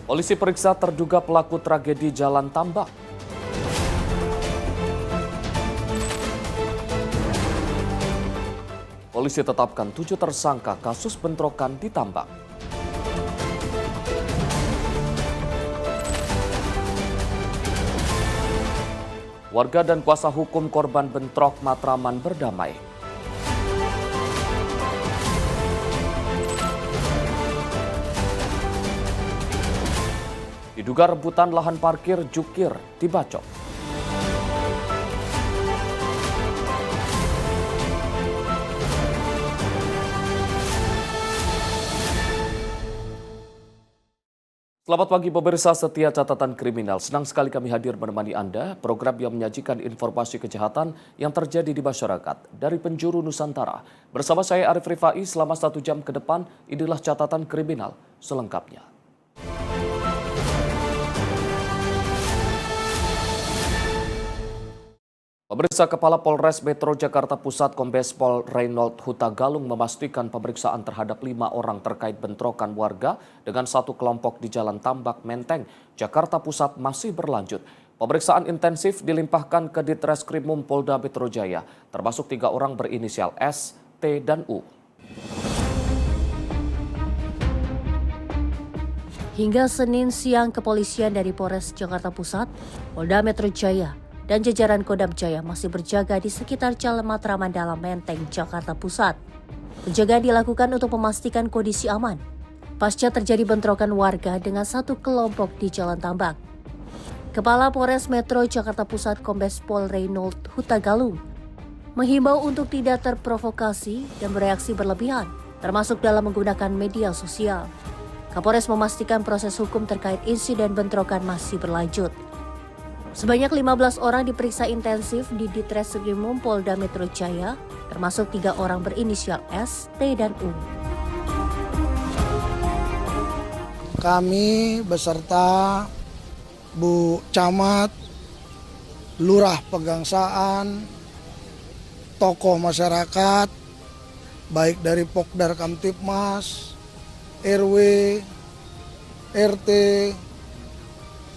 Polisi periksa terduga pelaku tragedi Jalan Tambak. Polisi tetapkan 7 tersangka kasus bentrokan di Tambak. Warga dan kuasa hukum korban bentrok Matraman berdamai. Diduga rebutan lahan parkir jukir di Bacok. Selamat pagi pemirsa setia catatan kriminal. Senang sekali kami hadir menemani Anda. Program yang menyajikan informasi kejahatan yang terjadi di masyarakat dari penjuru Nusantara. Bersama saya Arif Rifai selama 1 jam ke depan, inilah catatan kriminal selengkapnya. Pemeriksa Kepala Polres Metro Jakarta Pusat Kombes Pol Reynold Hutagalung memastikan pemeriksaan terhadap 5 orang terkait bentrokan warga dengan satu kelompok di Jalan Tambak Menteng, Jakarta Pusat masih berlanjut. Pemeriksaan intensif dilimpahkan ke Ditreskrimum Polda Metro Jaya, termasuk 3 orang berinisial S, T, dan U. Hingga Senin siang, kepolisian dari Polres Jakarta Pusat, Polda Metro Jaya, dan jajaran Kodam Jaya masih berjaga di sekitar Jalan Matraman Dalam Menteng, Jakarta Pusat. Penjagaan dilakukan untuk memastikan kondisi aman pasca terjadi bentrokan warga dengan satu kelompok di Jalan Tambak. Kepala Polres Metro Jakarta Pusat Kombes Pol Reynold Hutagalung menghimbau untuk tidak terprovokasi dan bereaksi berlebihan, termasuk dalam menggunakan media sosial. Kapolres memastikan proses hukum terkait insiden bentrokan masih berlanjut. Sebanyak 15 orang diperiksa intensif di Ditreskrimum Polda Metro Jaya, termasuk 3 orang berinisial S, T, dan U. Kami beserta Bu Camat, Lurah Pegangsaan, tokoh masyarakat, baik dari Pokdar Kamtipmas, RW, RT,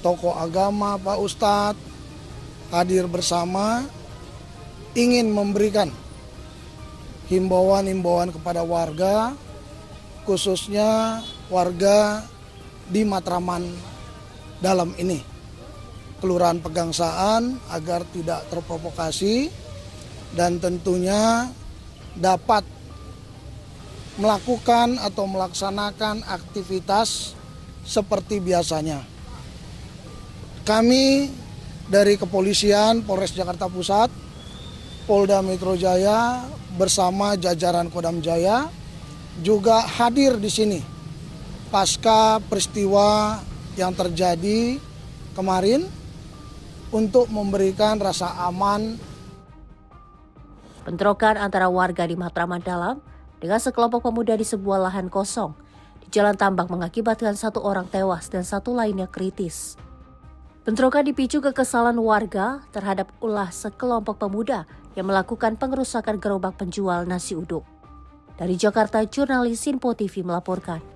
tokoh agama, Pak Ustadz, hadir bersama ingin memberikan himbauan-himbauan kepada warga, khususnya warga di Matraman Dalam ini, Kelurahan Pegangsaan, agar tidak terprovokasi dan tentunya dapat melakukan atau melaksanakan aktivitas seperti biasanya. Kami dari Kepolisian Polres Jakarta Pusat, Polda Metro Jaya bersama jajaran Kodam Jaya juga hadir di sini pasca peristiwa yang terjadi kemarin untuk memberikan rasa aman. Bentrokan antara warga di Matraman Dalam dengan sekelompok pemuda di sebuah lahan kosong di Jalan Tambak mengakibatkan 1 orang tewas dan 1 lainnya kritis. Bentrokan dipicu kekesalan warga terhadap ulah sekelompok pemuda yang melakukan pengerusakan gerobak penjual nasi uduk. Dari Jakarta, jurnalis Sinpo TV melaporkan.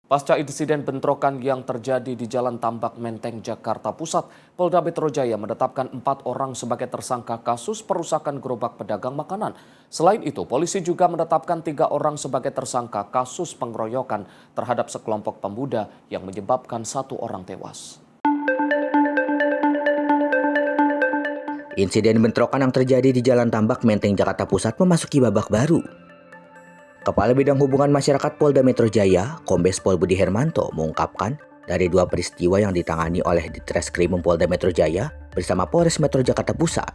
Pasca insiden bentrokan yang terjadi di Jalan Tambak Menteng, Jakarta Pusat, Polda Metro Jaya menetapkan 4 orang sebagai tersangka kasus perusakan gerobak pedagang makanan. Selain itu, polisi juga menetapkan 3 orang sebagai tersangka kasus pengeroyokan terhadap sekelompok pemuda yang menyebabkan 1 orang tewas. Insiden bentrokan yang terjadi di Jalan Tambak Menteng, Jakarta Pusat memasuki babak baru. Kepala Bidang Hubungan Masyarakat Polda Metro Jaya, Kombes Pol Budi Hermanto, mengungkapkan dari 2 peristiwa yang ditangani oleh Ditreskrimum Polda Metro Jaya bersama Polres Metro Jakarta Pusat.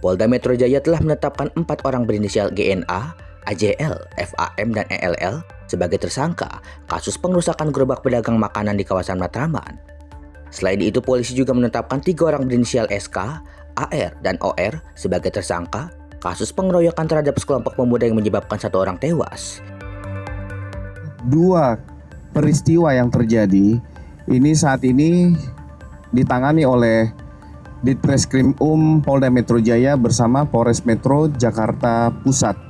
Polda Metro Jaya telah menetapkan 4 orang berinisial GNA, AJL, FAM, dan ELL sebagai tersangka kasus pengerusakan gerobak pedagang makanan di kawasan Matraman. Selain itu, polisi juga menetapkan 3 orang berinisial SK, AR, dan OR sebagai tersangka kasus pengeroyokan terhadap sekelompok pemuda yang menyebabkan 1 orang tewas. 2 peristiwa yang terjadi ini saat ini ditangani oleh Ditreskrimum Polda Metro Jaya bersama Polres Metro Jakarta Pusat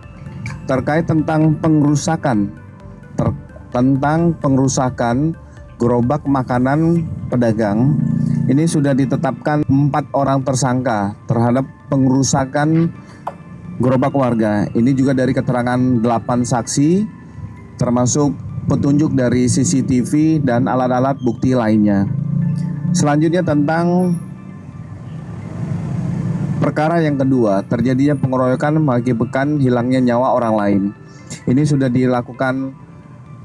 terkait tentang pengerusakan tentang pengerusakan gerobak makanan pedagang. Ini sudah ditetapkan 4 orang tersangka terhadap pengerusakan gerobak warga. Ini juga dari keterangan 8 saksi, termasuk petunjuk dari CCTV dan alat-alat bukti lainnya. Selanjutnya tentang perkara yang kedua, terjadinya pengeroyokan mengakibatkan hilangnya nyawa orang lain. Ini sudah dilakukan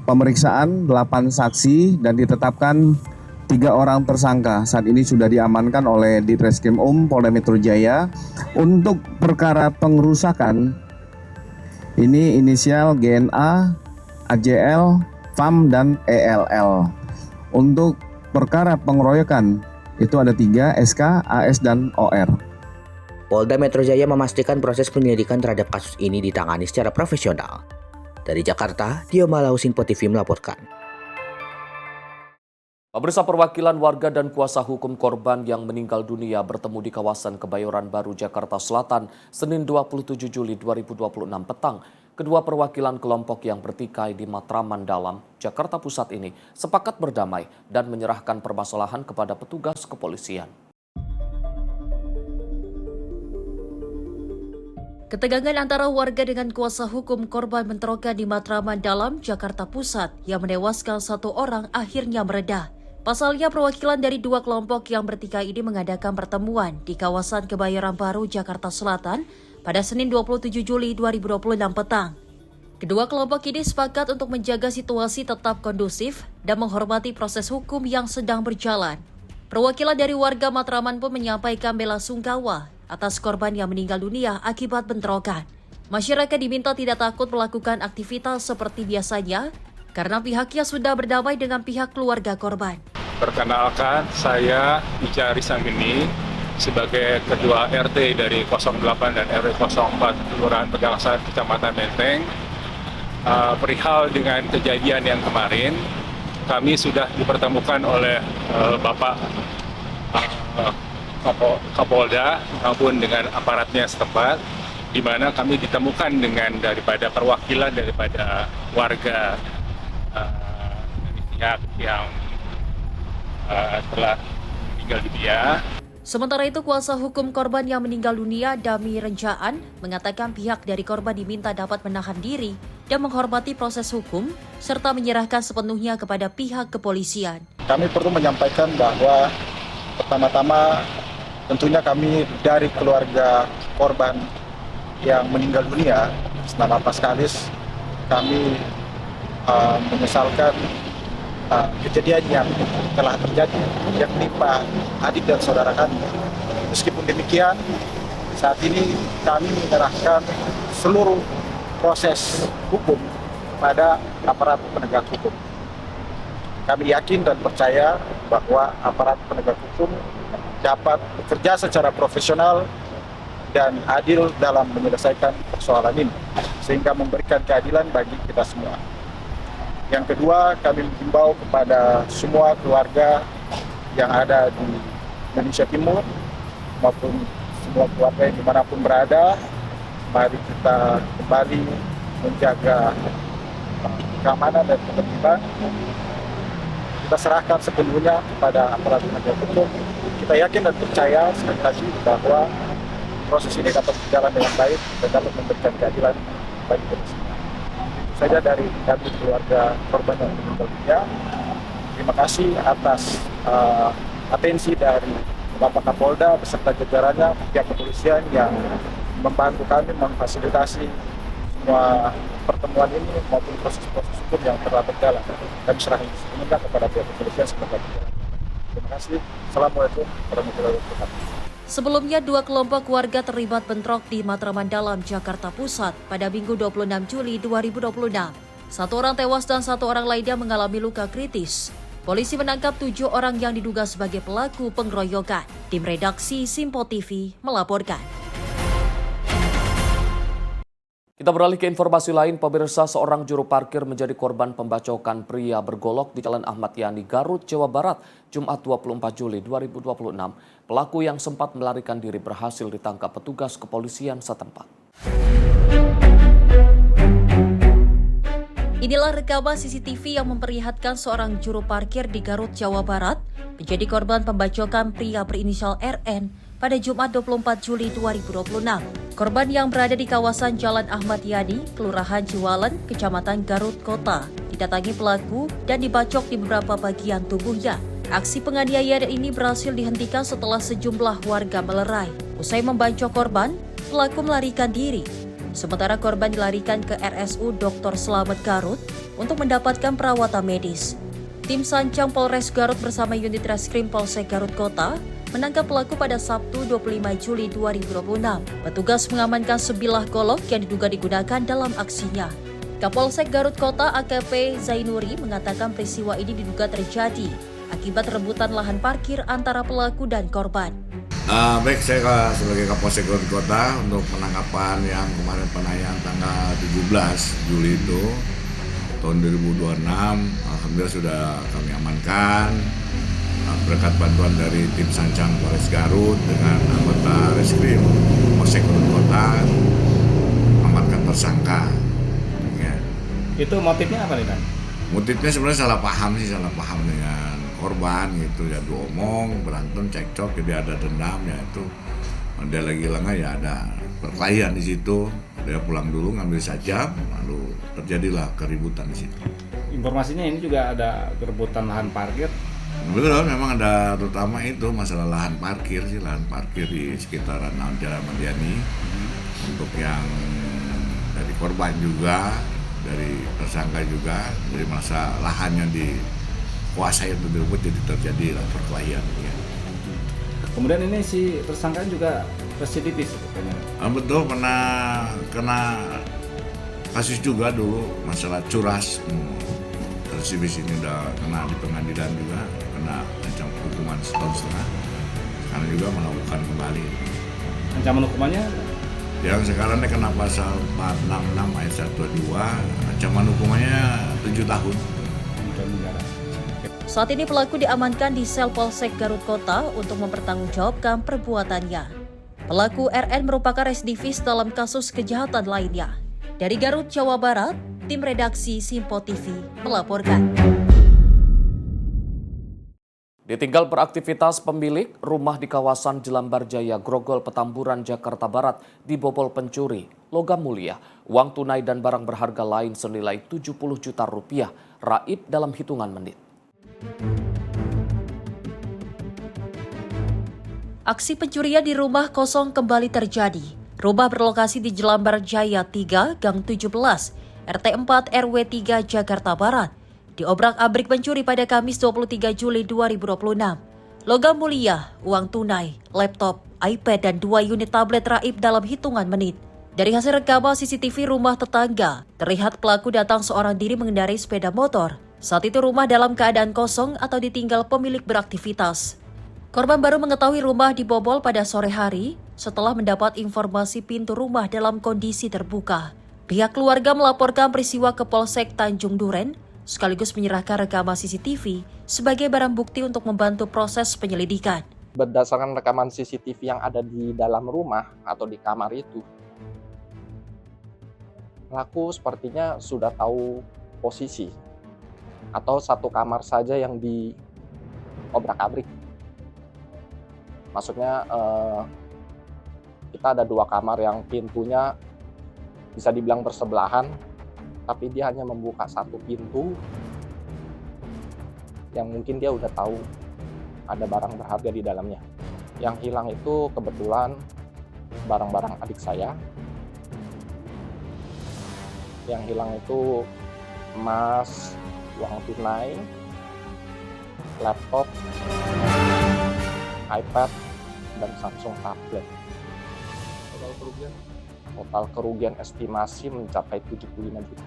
pemeriksaan 8 saksi dan ditetapkan 3 orang tersangka. Saat ini sudah diamankan oleh Ditreskrim Polda Metro Jaya. Untuk perkara pengerusakan, ini inisial GNA, AJL, FAM, dan ELL. Untuk perkara pengeroyokan, itu ada 3, SK, AS, dan OR. Polda Metro Jaya memastikan proses penyelidikan terhadap kasus ini ditangani secara profesional. Dari Jakarta, Dio Malau, Sinpo TV melaporkan. Pemirsa, perwakilan warga dan kuasa hukum korban yang meninggal dunia bertemu di kawasan Kebayoran Baru, Jakarta Selatan, Senin 27 Juli 2026 petang. Kedua perwakilan kelompok yang bertikai di Matraman Dalam, Jakarta Pusat ini sepakat berdamai dan menyerahkan permasalahan kepada petugas kepolisian. Ketegangan antara warga dengan kuasa hukum korban bentrokan di Matraman Dalam, Jakarta Pusat yang menewaskan 1 orang akhirnya mereda. Pasalnya, perwakilan dari 2 kelompok yang bertikai ini mengadakan pertemuan di kawasan Kebayoran Baru, Jakarta Selatan pada Senin 27 Juli 2026 petang. Kedua kelompok ini sepakat untuk menjaga situasi tetap kondusif dan menghormati proses hukum yang sedang berjalan. Perwakilan dari warga Matraman pun menyampaikan bela sungkawa atas korban yang meninggal dunia akibat bentrokan. Masyarakat diminta tidak takut melakukan aktivitas seperti biasanya karena pihaknya sudah berdamai dengan pihak keluarga korban. Perkenalkan, saya Ica Risanggeni sebagai Ketua RT dari 08 dan RW 04 Kelurahan Pegangsaan, Kecamatan Menteng. Perihal dengan kejadian yang kemarin, kami sudah dipertemukan oleh Bapak Kapolda maupun dengan aparatnya setempat, di mana kami ditemukan dengan daripada perwakilan daripada warga dari pihak yang telah meninggal dunia. Sementara itu, kuasa hukum korban yang meninggal dunia, Dami Renjaan, mengatakan pihak dari korban diminta dapat menahan diri dan menghormati proses hukum, serta menyerahkan sepenuhnya kepada pihak kepolisian. Kami perlu menyampaikan bahwa pertama-tama tentunya kami dari keluarga korban yang meninggal dunia, senama Paskalis, kami menyesalkan kejadian yang telah terjadi yang menimpa adik dan saudara kami. Meskipun demikian, saat ini kami menyerahkan seluruh proses hukum pada aparat penegak hukum. Kami yakin dan percaya bahwa aparat penegak hukum dapat bekerja secara profesional dan adil dalam menyelesaikan persoalan ini, sehingga memberikan keadilan bagi kita semua. Yang kedua, kami menghimbau kepada semua keluarga yang ada di Indonesia Timur maupun semua keluarga yang dimanapun berada, mari kita kembali menjaga keamanan dan ketertiban. Kita serahkan sepenuhnya kepada aparat penegak hukum. Kita yakin dan percaya sekali lagi bahwa proses ini dapat berjalan dengan baik dan dapat memberikan keadilan bagi kita semua. Saja dari kami keluarga korban yang meninggal dunia. Terima kasih atas atensi dari Bapak Kapolda beserta jajarannya, pihak kepolisian yang membantu kami memfasilitasi semua pertemuan ini maupun proses-proses hukum yang telah berjalan. Kami serahkan sepenuhnya kepada pihak kepolisian sebagai berjalan. Terima kasih. Assalamualaikum warahmatullahi wabarakatuh. Sebelumnya, 2 kelompok warga terlibat bentrok di Matraman Dalam, Jakarta Pusat pada Minggu 26 Juli 2026. 1 orang tewas dan 1 orang lainnya mengalami luka kritis. Polisi menangkap 7 orang yang diduga sebagai pelaku pengeroyokan. Tim redaksi Sinpo TV melaporkan. Kita beralih ke informasi lain, pemirsa, seorang juru parkir menjadi korban pembacokan pria bergolok di Jalan Ahmad Yani, Garut, Jawa Barat, Jumat 24 Juli 2026. Pelaku yang sempat melarikan diri berhasil ditangkap petugas kepolisian setempat. Inilah rekaman CCTV yang memperlihatkan seorang juru parkir di Garut, Jawa Barat menjadi korban pembacokan pria berinisial RN pada Jumat 24 Juli 2026. Korban yang berada di kawasan Jalan Ahmad Yani, Kelurahan Ciwalen, Kecamatan Garut Kota, didatangi pelaku dan dibacok di beberapa bagian tubuhnya. Aksi penganiayaan ini berhasil dihentikan setelah sejumlah warga melerai. Usai membacok korban, pelaku melarikan diri. Sementara korban dilarikan ke RSU Dr. Slamet Garut untuk mendapatkan perawatan medis. Tim Sancang Polres Garut bersama unit Reskrim Polsek Garut Kota menangkap pelaku pada Sabtu 25 Juli 2026. Petugas mengamankan sebilah golok yang diduga digunakan dalam aksinya. Kapolsek Garut Kota AKP Zainuri mengatakan peristiwa ini diduga terjadi akibat rebutan lahan parkir antara pelaku dan korban. Baik, saya sebagai Kapolsek Garut Kota untuk penangkapan yang kemarin penayaan tanggal 17 Juli itu tahun 2026, alhamdulillah sudah kami amankan berkat bantuan dari tim Sancang Polres Garut dengan anggota Reskrim Polsek Garut Kota amankan tersangka. Ya. Itu motifnya apa nih, Kan? Motifnya sebenarnya salah paham dengan korban gitu ya, diomong berantem cekcok, jadi ada dendam ya, itu dia lagi lengah ya, ada perkelahian di situ, dia pulang dulu ngambil sajam lalu terjadilah keributan di situ. Informasinya ini juga ada kerebutan lahan parkir. Betul, memang ada terutama itu masalah lahan parkir di sekitaran Jalan Ahmad Yani. Untuk yang dari korban juga, dari tersangka juga, dari masa lahan yang dikuasai untuk direbut, jadi terjadi perkelahian. Ya. Kemudian ini si tersangka juga residivis. Betul, pernah kena kasus juga dulu masalah curas. Residivis ini udah kena di pengadilan juga, kena ancam hukuman 1,5 tahun. Sekarang juga melakukan kembali. Ancaman hukumannya? Yang sekarang dia kena pasal 466 ayat 122, ancaman hukumannya 7 tahun. Saat ini pelaku diamankan di sel Polsek Garut Kota untuk mempertanggungjawabkan perbuatannya. Pelaku RN merupakan residivis dalam kasus kejahatan lainnya. Dari Garut, Jawa Barat, tim redaksi Simpo TV melaporkan. Ditinggal beraktivitas pemilik rumah di kawasan Jelambar Jaya, Grogol, Petamburan, Jakarta Barat dibobol pencuri logam mulia, uang tunai dan barang berharga lain senilai 70 juta rupiah raib dalam hitungan menit. Aksi pencurian di rumah kosong kembali terjadi. Rumah berlokasi di Jelambar Jaya 3, Gang 17, RT 4 RW 3, Jakarta Barat. Diobrak-abrik pencuri pada Kamis 23 Juli 2026. Logam mulia, uang tunai, laptop, iPad, dan 2 unit tablet raib dalam hitungan menit. Dari hasil rekaman CCTV rumah tetangga, terlihat pelaku datang seorang diri mengendarai sepeda motor. Saat itu rumah dalam keadaan kosong atau ditinggal pemilik beraktivitas. Korban baru mengetahui rumah dibobol pada sore hari setelah mendapat informasi pintu rumah dalam kondisi terbuka. Pihak keluarga melaporkan peristiwa ke Polsek Tanjung Duren sekaligus menyerahkan rekaman CCTV sebagai barang bukti untuk membantu proses penyelidikan. Berdasarkan rekaman CCTV yang ada di dalam rumah atau di kamar itu, pelaku sepertinya sudah tahu posisi atau satu kamar saja yang diobrak-abrik. Maksudnya kita ada 2 kamar yang pintunya bisa dibilang bersebelahan, tapi dia hanya membuka satu pintu yang mungkin dia udah tahu ada barang berharga di dalamnya. Yang hilang itu kebetulan barang-barang adik saya. Yang hilang itu emas, uang tunai, laptop, iPad, dan Samsung tablet. Total kerugian estimasi mencapai 75 juta.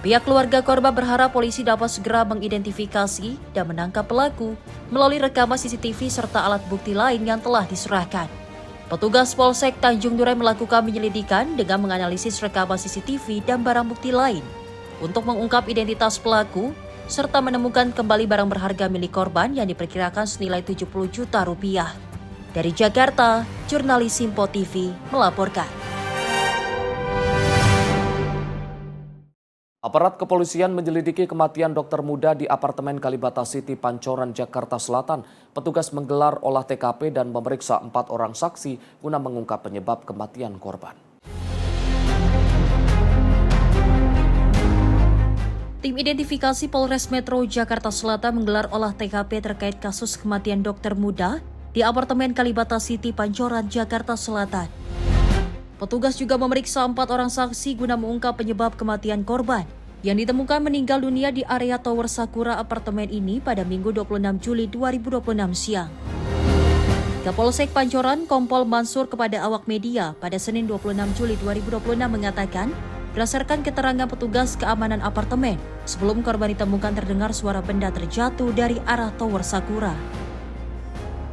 Pihak keluarga korban berharap polisi dapat segera mengidentifikasi dan menangkap pelaku melalui rekaman CCTV serta alat bukti lain yang telah diserahkan. Petugas Polsek Tanjung Duren melakukan penyelidikan dengan menganalisis rekaman CCTV dan barang bukti lain untuk mengungkap identitas pelaku serta menemukan kembali barang berharga milik korban yang diperkirakan senilai 70 juta rupiah. Dari Jakarta, jurnalis Simpo TV melaporkan. Aparat kepolisian menyelidiki kematian dokter muda di apartemen Kalibata City, Pancoran, Jakarta Selatan. Petugas menggelar olah TKP dan memeriksa 4 orang saksi guna mengungkap penyebab kematian korban. Tim identifikasi Polres Metro Jakarta Selatan menggelar olah TKP terkait kasus kematian dokter muda di apartemen Kalibata City, Pancoran, Jakarta Selatan. Petugas juga memeriksa 4 orang saksi guna mengungkap penyebab kematian korban yang ditemukan meninggal dunia di area Tower Sakura apartemen ini pada Minggu 26 Juli 2026 siang. Kapolsek Pancoran Kompol Mansur kepada awak media pada Senin 26 Juli 2026 mengatakan, berdasarkan keterangan petugas keamanan apartemen, sebelum korban ditemukan terdengar suara benda terjatuh dari arah Tower Sakura.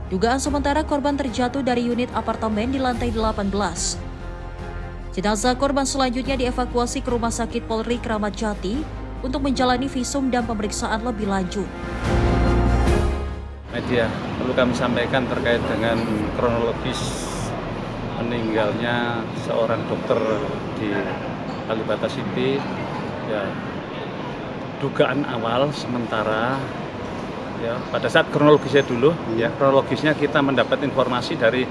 Dugaan sementara korban terjatuh dari unit apartemen di lantai 18. Jenazah korban selanjutnya dievakuasi ke Rumah Sakit Polri Kramat Jati untuk menjalani visum dan pemeriksaan lebih lanjut. Media, perlu kami sampaikan terkait dengan kronologis meninggalnya seorang dokter di Kalibata City. Ya, dugaan awal sementara ya, pada saat kronologisnya dulu, ya kronologisnya kita mendapat informasi dari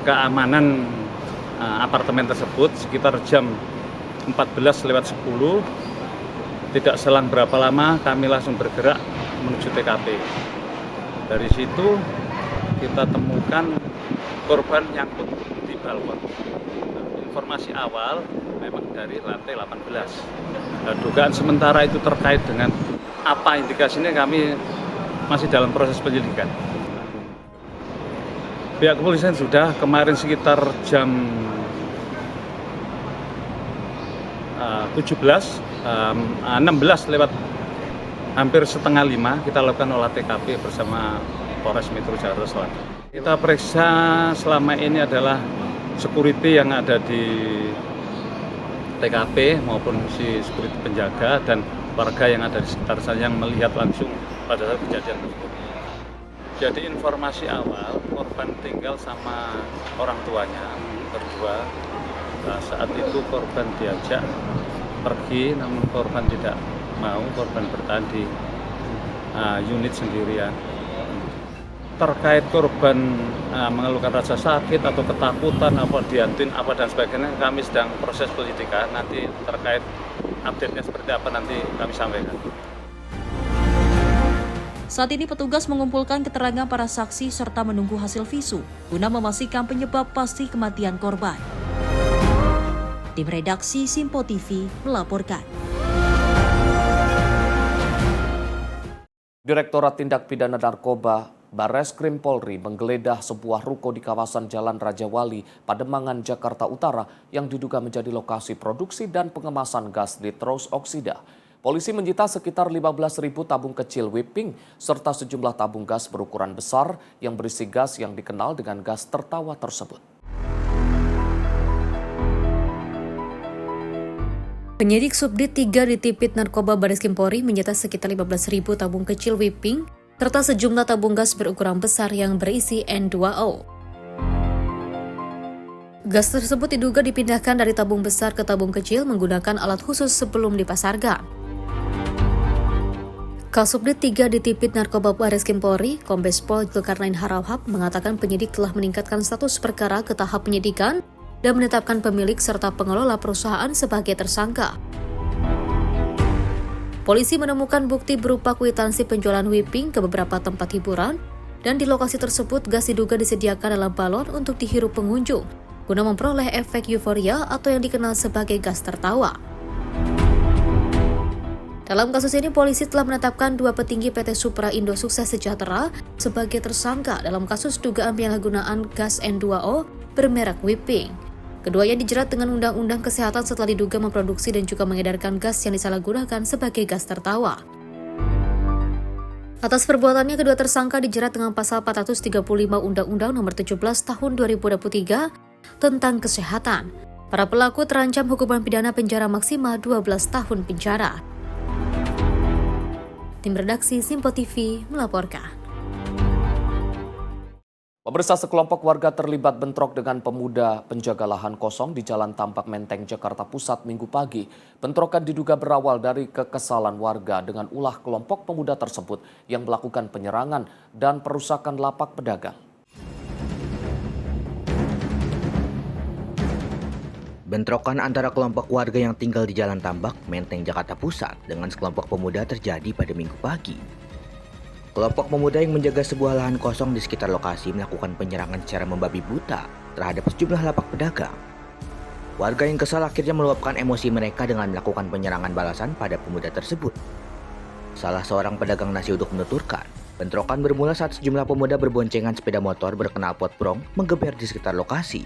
keamanan apartemen tersebut sekitar jam 14:10. Tidak selang berapa lama kami langsung bergerak menuju TKP. Dari situ kita temukan korban nyangkut di balkon. Informasi awal memang dari lantai 18. Dugaan sementara itu terkait dengan apa indikasinya kami masih dalam proses penyelidikan. Pihak kepolisian sudah kemarin sekitar jam 16 lewat hampir setengah 5 kita lakukan olah TKP bersama Polres Metro Jakarta Selatan. Kita periksa selama ini adalah security yang ada di TKP maupun si security penjaga dan warga yang ada di sekitar sana yang melihat langsung pada saat kejadian tersebut. Jadi informasi awal korban tinggal sama orang tuanya berdua. Nah, saat itu korban diajak pergi, namun korban tidak mau, korban bertahan di unit sendirian. Terkait korban mengeluhkan rasa sakit atau ketakutan, apa diantuin, apa dan sebagainya, kami sedang proses penyelidikan. Nanti terkait update-nya seperti apa nanti kami sampaikan. Saat ini petugas mengumpulkan keterangan para saksi serta menunggu hasil visum guna memastikan penyebab pasti kematian korban. Tim redaksi Simpo TV melaporkan. Direktorat Tindak Pidana Narkoba Barreskrim Polri menggeledah sebuah ruko di kawasan Jalan Raja Wali, Pademangan, Jakarta Utara yang diduga menjadi lokasi produksi dan pengemasan gas nitrous oksida. Polisi menyita sekitar 15.000 tabung kecil whipping serta sejumlah tabung gas berukuran besar yang berisi gas yang dikenal dengan gas tertawa tersebut. Penyidik Subdit 3 di Tipit Narkoba Barreskrim Polri menyita sekitar 15.000 tabung kecil whipping serta sejumlah tabung gas berukuran besar yang berisi N2O. Gas tersebut diduga dipindahkan dari tabung besar ke tabung kecil menggunakan alat khusus sebelum dipasarkan. Kasubdit 3 di Tipit Narkoba Barreskrim Polri, Kombes Pol Zulkarnain Harahap mengatakan penyidik telah meningkatkan status perkara ke tahap penyidikan dan menetapkan pemilik serta pengelola perusahaan sebagai tersangka. Polisi menemukan bukti berupa kwitansi penjualan whipping ke beberapa tempat hiburan dan di lokasi tersebut gas diduga disediakan dalam balon untuk dihirup pengunjung guna memperoleh efek euforia atau yang dikenal sebagai gas tertawa. Dalam kasus ini, polisi telah menetapkan 2 petinggi PT Supra Indo Sukses Sejahtera sebagai tersangka dalam kasus dugaan penyalahgunaan gas N2O bermerek whipping. Keduanya dijerat dengan Undang-Undang Kesehatan setelah diduga memproduksi dan juga mengedarkan gas yang disalahgunakan sebagai gas tertawa. Atas perbuatannya, kedua tersangka dijerat dengan pasal 435 Undang-Undang Nomor 17 Tahun 2023 tentang kesehatan. Para pelaku terancam hukuman pidana penjara maksimal 12 tahun penjara. Tim redaksi Simpo TV melaporkan. Pemirsa, sekelompok warga terlibat bentrok dengan pemuda penjaga lahan kosong di Jalan Tambak Menteng, Jakarta Pusat Minggu pagi. Bentrokan diduga berawal dari kekesalan warga dengan ulah kelompok pemuda tersebut yang melakukan penyerangan dan perusakan lapak pedagang. Bentrokan antara kelompok warga yang tinggal di Jalan Tambak Menteng, Jakarta Pusat dengan sekelompok pemuda terjadi pada Minggu pagi. Kelompok pemuda yang menjaga sebuah lahan kosong di sekitar lokasi melakukan penyerangan secara membabi buta terhadap sejumlah lapak pedagang. Warga yang kesal akhirnya meluapkan emosi mereka dengan melakukan penyerangan balasan pada pemuda tersebut. Salah seorang pedagang nasi uduk menuturkan, bentrokan bermula saat sejumlah pemuda berboncengan sepeda motor berkenal potbrong menggeber di sekitar lokasi.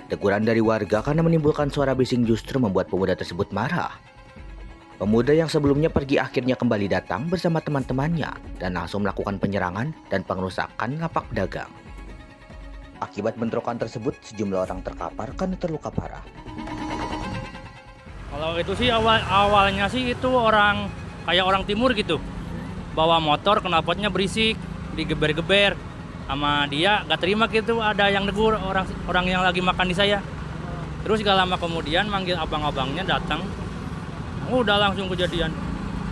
Teguran dari warga karena menimbulkan suara bising justru membuat pemuda tersebut marah. Pemuda yang sebelumnya pergi akhirnya kembali datang bersama teman-temannya dan langsung melakukan penyerangan dan pengerusakan lapak pedagang. Akibat bentrokan tersebut, sejumlah orang terkapar karena terluka parah. Kalau itu sih awalnya sih itu kayak orang timur gitu. Bawa motor, knalpotnya berisik, digeber-geber. Sama dia gak terima gitu, ada yang negur orang yang lagi makan di saya. Terus gak lama kemudian manggil abang-abangnya datang. Udah langsung kejadian.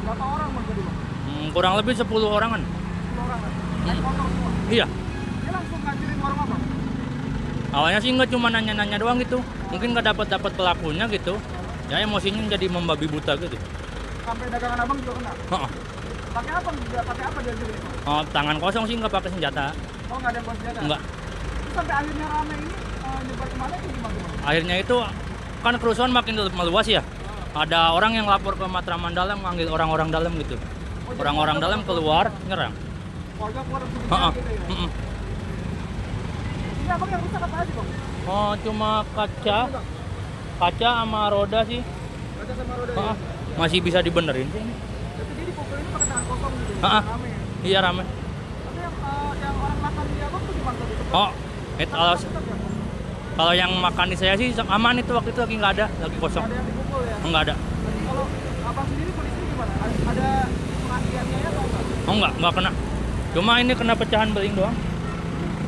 Berapa orang menjadi? Kurang lebih 10 orangan. 10 orang? Naik motor semua? Iya. Dia langsung ngancurin warung apa? Awalnya sih nggak cuma nanya-nanya doang gitu. Mungkin nggak dapat pelakunya gitu. Ya emosinya jadi membabi buta gitu. Sampai dagangan abang juga kena? Heeh. Pakai apa dia gitu? Oh, tangan kosong sih nggak pakai senjata. Oh, nggak ada yang bawa senjata? Nggak. Terus sampai akhirnya rame ini nyebar kemana itu gimana? Akhirnya itu kan kerusuhan makin meluas ya. Ada orang yang lapor ke Matraman Dalam, manggil orang-orang dalam gitu. Orang-orang dalam keluar, nyerang. Warga keluar gitu ya? Ini abang yang rusak apa aja bang? Oh, cuma kaca sama roda sih. Kaca sama roda ya? Masih bisa dibenerin sih. Jadi dia dipukul ini pakai tangan kosong gitu ya? Heeh. Rame ya? Iya rame. Tapi yang orang makan di abang tuh gimana tadi? Oh, kalau yang makan di saya sih aman itu, waktu itu lagi nggak ada, lagi kosong. Ada yang dipukul ya? Nggak ada. Kalau abang sendiri kondisinya gimana? Ada pengakiannya ya atau enggak? Oh nggak kena. Cuma ini kena pecahan beling doang.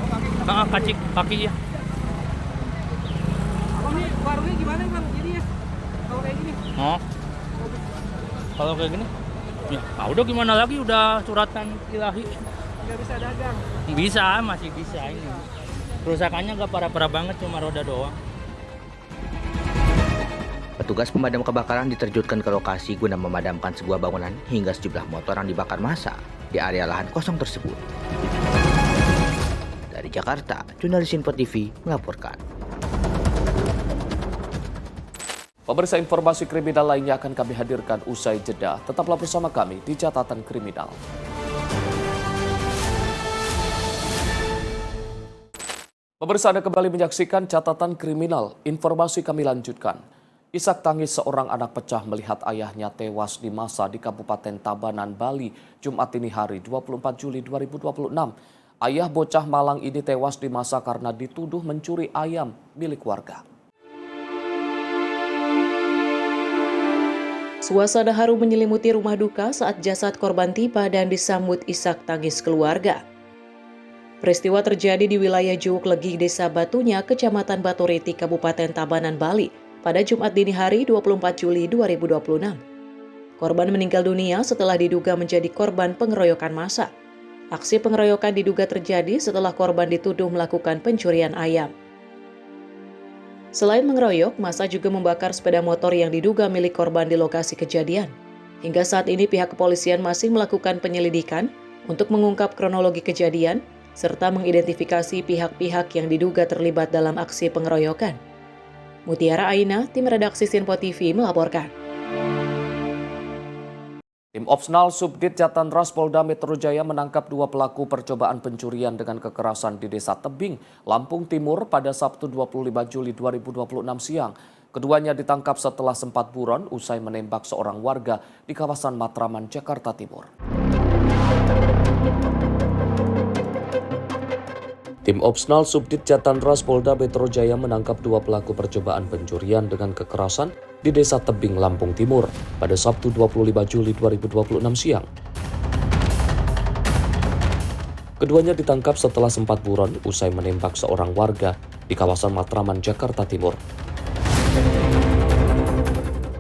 Oh kaki kena? Kaki ya. Abang nih warungnya gimana bang? Jadi ya? Kalau kayak gini? Oh. Kalau kayak gini? Ya udah gimana lagi, udah suratan ilahi. Nggak bisa dagang? Bisa, masih bisa ini. Kerusakannya nggak parah-parah banget, cuma roda doang. Petugas pemadam kebakaran diterjunkan ke lokasi guna memadamkan sebuah bangunan hingga sejumlah motor yang dibakar massa di area lahan kosong tersebut. Dari Jakarta, jurnalis Info TV melaporkan. Pemirsa, informasi kriminal lainnya akan kami hadirkan usai jeda. Tetaplah bersama kami di Catatan Kriminal. Pemirsa, Anda kembali menyaksikan Catatan Kriminal. Informasi kami lanjutkan. Isak tangis seorang anak pecah melihat ayahnya tewas di masa di Kabupaten Tabanan, Bali, Jumat dini hari 24 Juli 2026. Ayah bocah Malang ini tewas di masa karena dituduh mencuri ayam milik warga. Suasana haru menyelimuti rumah duka saat jasad korban tiba dan disambut isak tangis keluarga. Peristiwa terjadi di wilayah Juwuk Legi, Desa Batunya, Kecamatan Baturiti, Kabupaten Tabanan, Bali, pada Jumat dini hari 24 Juli 2026. Korban meninggal dunia setelah diduga menjadi korban pengeroyokan massa. Aksi pengeroyokan diduga terjadi setelah korban dituduh melakukan pencurian ayam. Selain mengeroyok, massa juga membakar sepeda motor yang diduga milik korban di lokasi kejadian. Hingga saat ini pihak kepolisian masih melakukan penyelidikan untuk mengungkap kronologi kejadian serta mengidentifikasi pihak-pihak yang diduga terlibat dalam aksi pengeroyokan. Mutiara Aina, tim redaksi Sinpo TV melaporkan. Tim Opsnal Subdit Jatantras Polda Metro Jaya menangkap 2 pelaku percobaan pencurian dengan kekerasan di Desa Tebing, Lampung Timur pada Sabtu 25 Juli 2026 siang. Keduanya ditangkap setelah sempat buron usai menembak seorang warga di kawasan Matraman, Jakarta Timur. Tim Opsnal Subdit Jatantras Polda Metro Jaya menangkap 2 pelaku percobaan pencurian dengan kekerasan di Desa Tebing, Lampung Timur pada Sabtu 25 Juli 2026 siang. Keduanya ditangkap setelah sempat buron usai menembak seorang warga di kawasan Matraman, Jakarta Timur.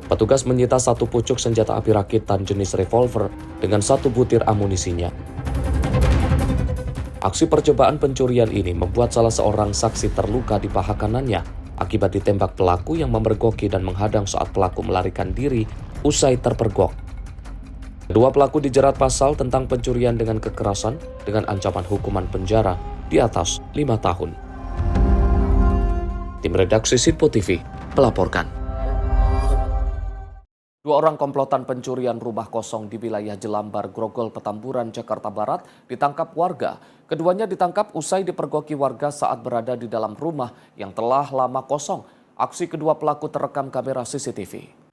Petugas menyita satu pucuk senjata api rakitan jenis revolver dengan satu butir amunisinya. Aksi percobaan pencurian ini membuat salah seorang saksi terluka di paha kanannya akibat ditembak pelaku yang memergoki dan menghadang saat pelaku melarikan diri usai terpergok. Kedua pelaku dijerat pasal tentang pencurian dengan kekerasan dengan ancaman hukuman penjara di atas 5 tahun. Tim redaksi Sinpo TV melaporkan. Dua orang komplotan pencurian rumah kosong di wilayah Jelambar, Grogol, Petamburan, Jakarta Barat ditangkap warga. Keduanya ditangkap usai dipergoki warga saat berada di dalam rumah yang telah lama kosong. Aksi kedua pelaku terekam kamera CCTV.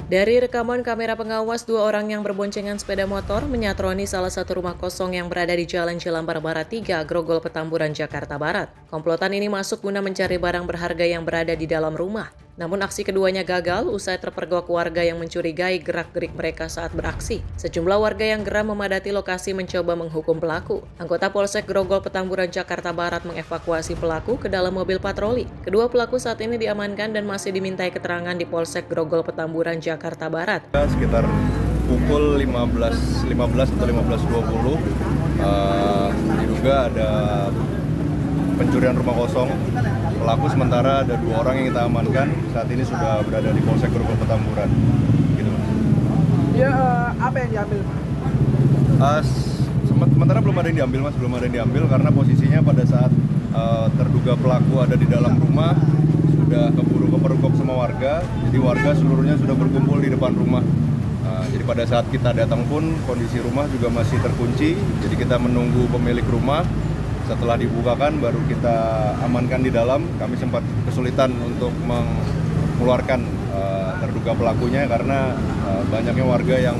Dari rekaman kamera pengawas, dua orang yang berboncengan sepeda motor menyatroni salah satu rumah kosong yang berada di Jalan Jelambar Barat 3, Grogol, Petamburan, Jakarta Barat. Komplotan ini masuk guna mencari barang berharga yang berada di dalam rumah. Namun aksi keduanya gagal usai terpergok warga yang mencurigai gerak-gerik mereka saat beraksi. Sejumlah warga yang geram memadati lokasi mencoba menghukum pelaku. Anggota Polsek Grogol, Petamburan, Jakarta Barat mengevakuasi pelaku ke dalam mobil patroli. Kedua pelaku saat ini diamankan dan masih dimintai keterangan di Polsek Grogol, Petamburan, Jakarta Barat. Sekitar pukul 15.15 atau 15.20 diduga ada pencurian rumah kosong. Pelaku sementara ada dua orang yang kita amankan, saat ini sudah berada di Polsek Grogol, Petamburan. Gitu, Mas. Ya, apa yang diambil? Sementara belum ada yang diambil, Mas, belum ada yang diambil karena posisinya pada saat terduga pelaku ada di dalam rumah sudah keburu kepergok semua warga, jadi warga seluruhnya sudah berkumpul di depan rumah. Jadi pada saat kita datang pun kondisi rumah juga masih terkunci, jadi kita menunggu pemilik rumah. Setelah dibukakan baru kita amankan di dalam. Kami sempat kesulitan untuk mengeluarkan terduga pelakunya karena banyaknya warga yang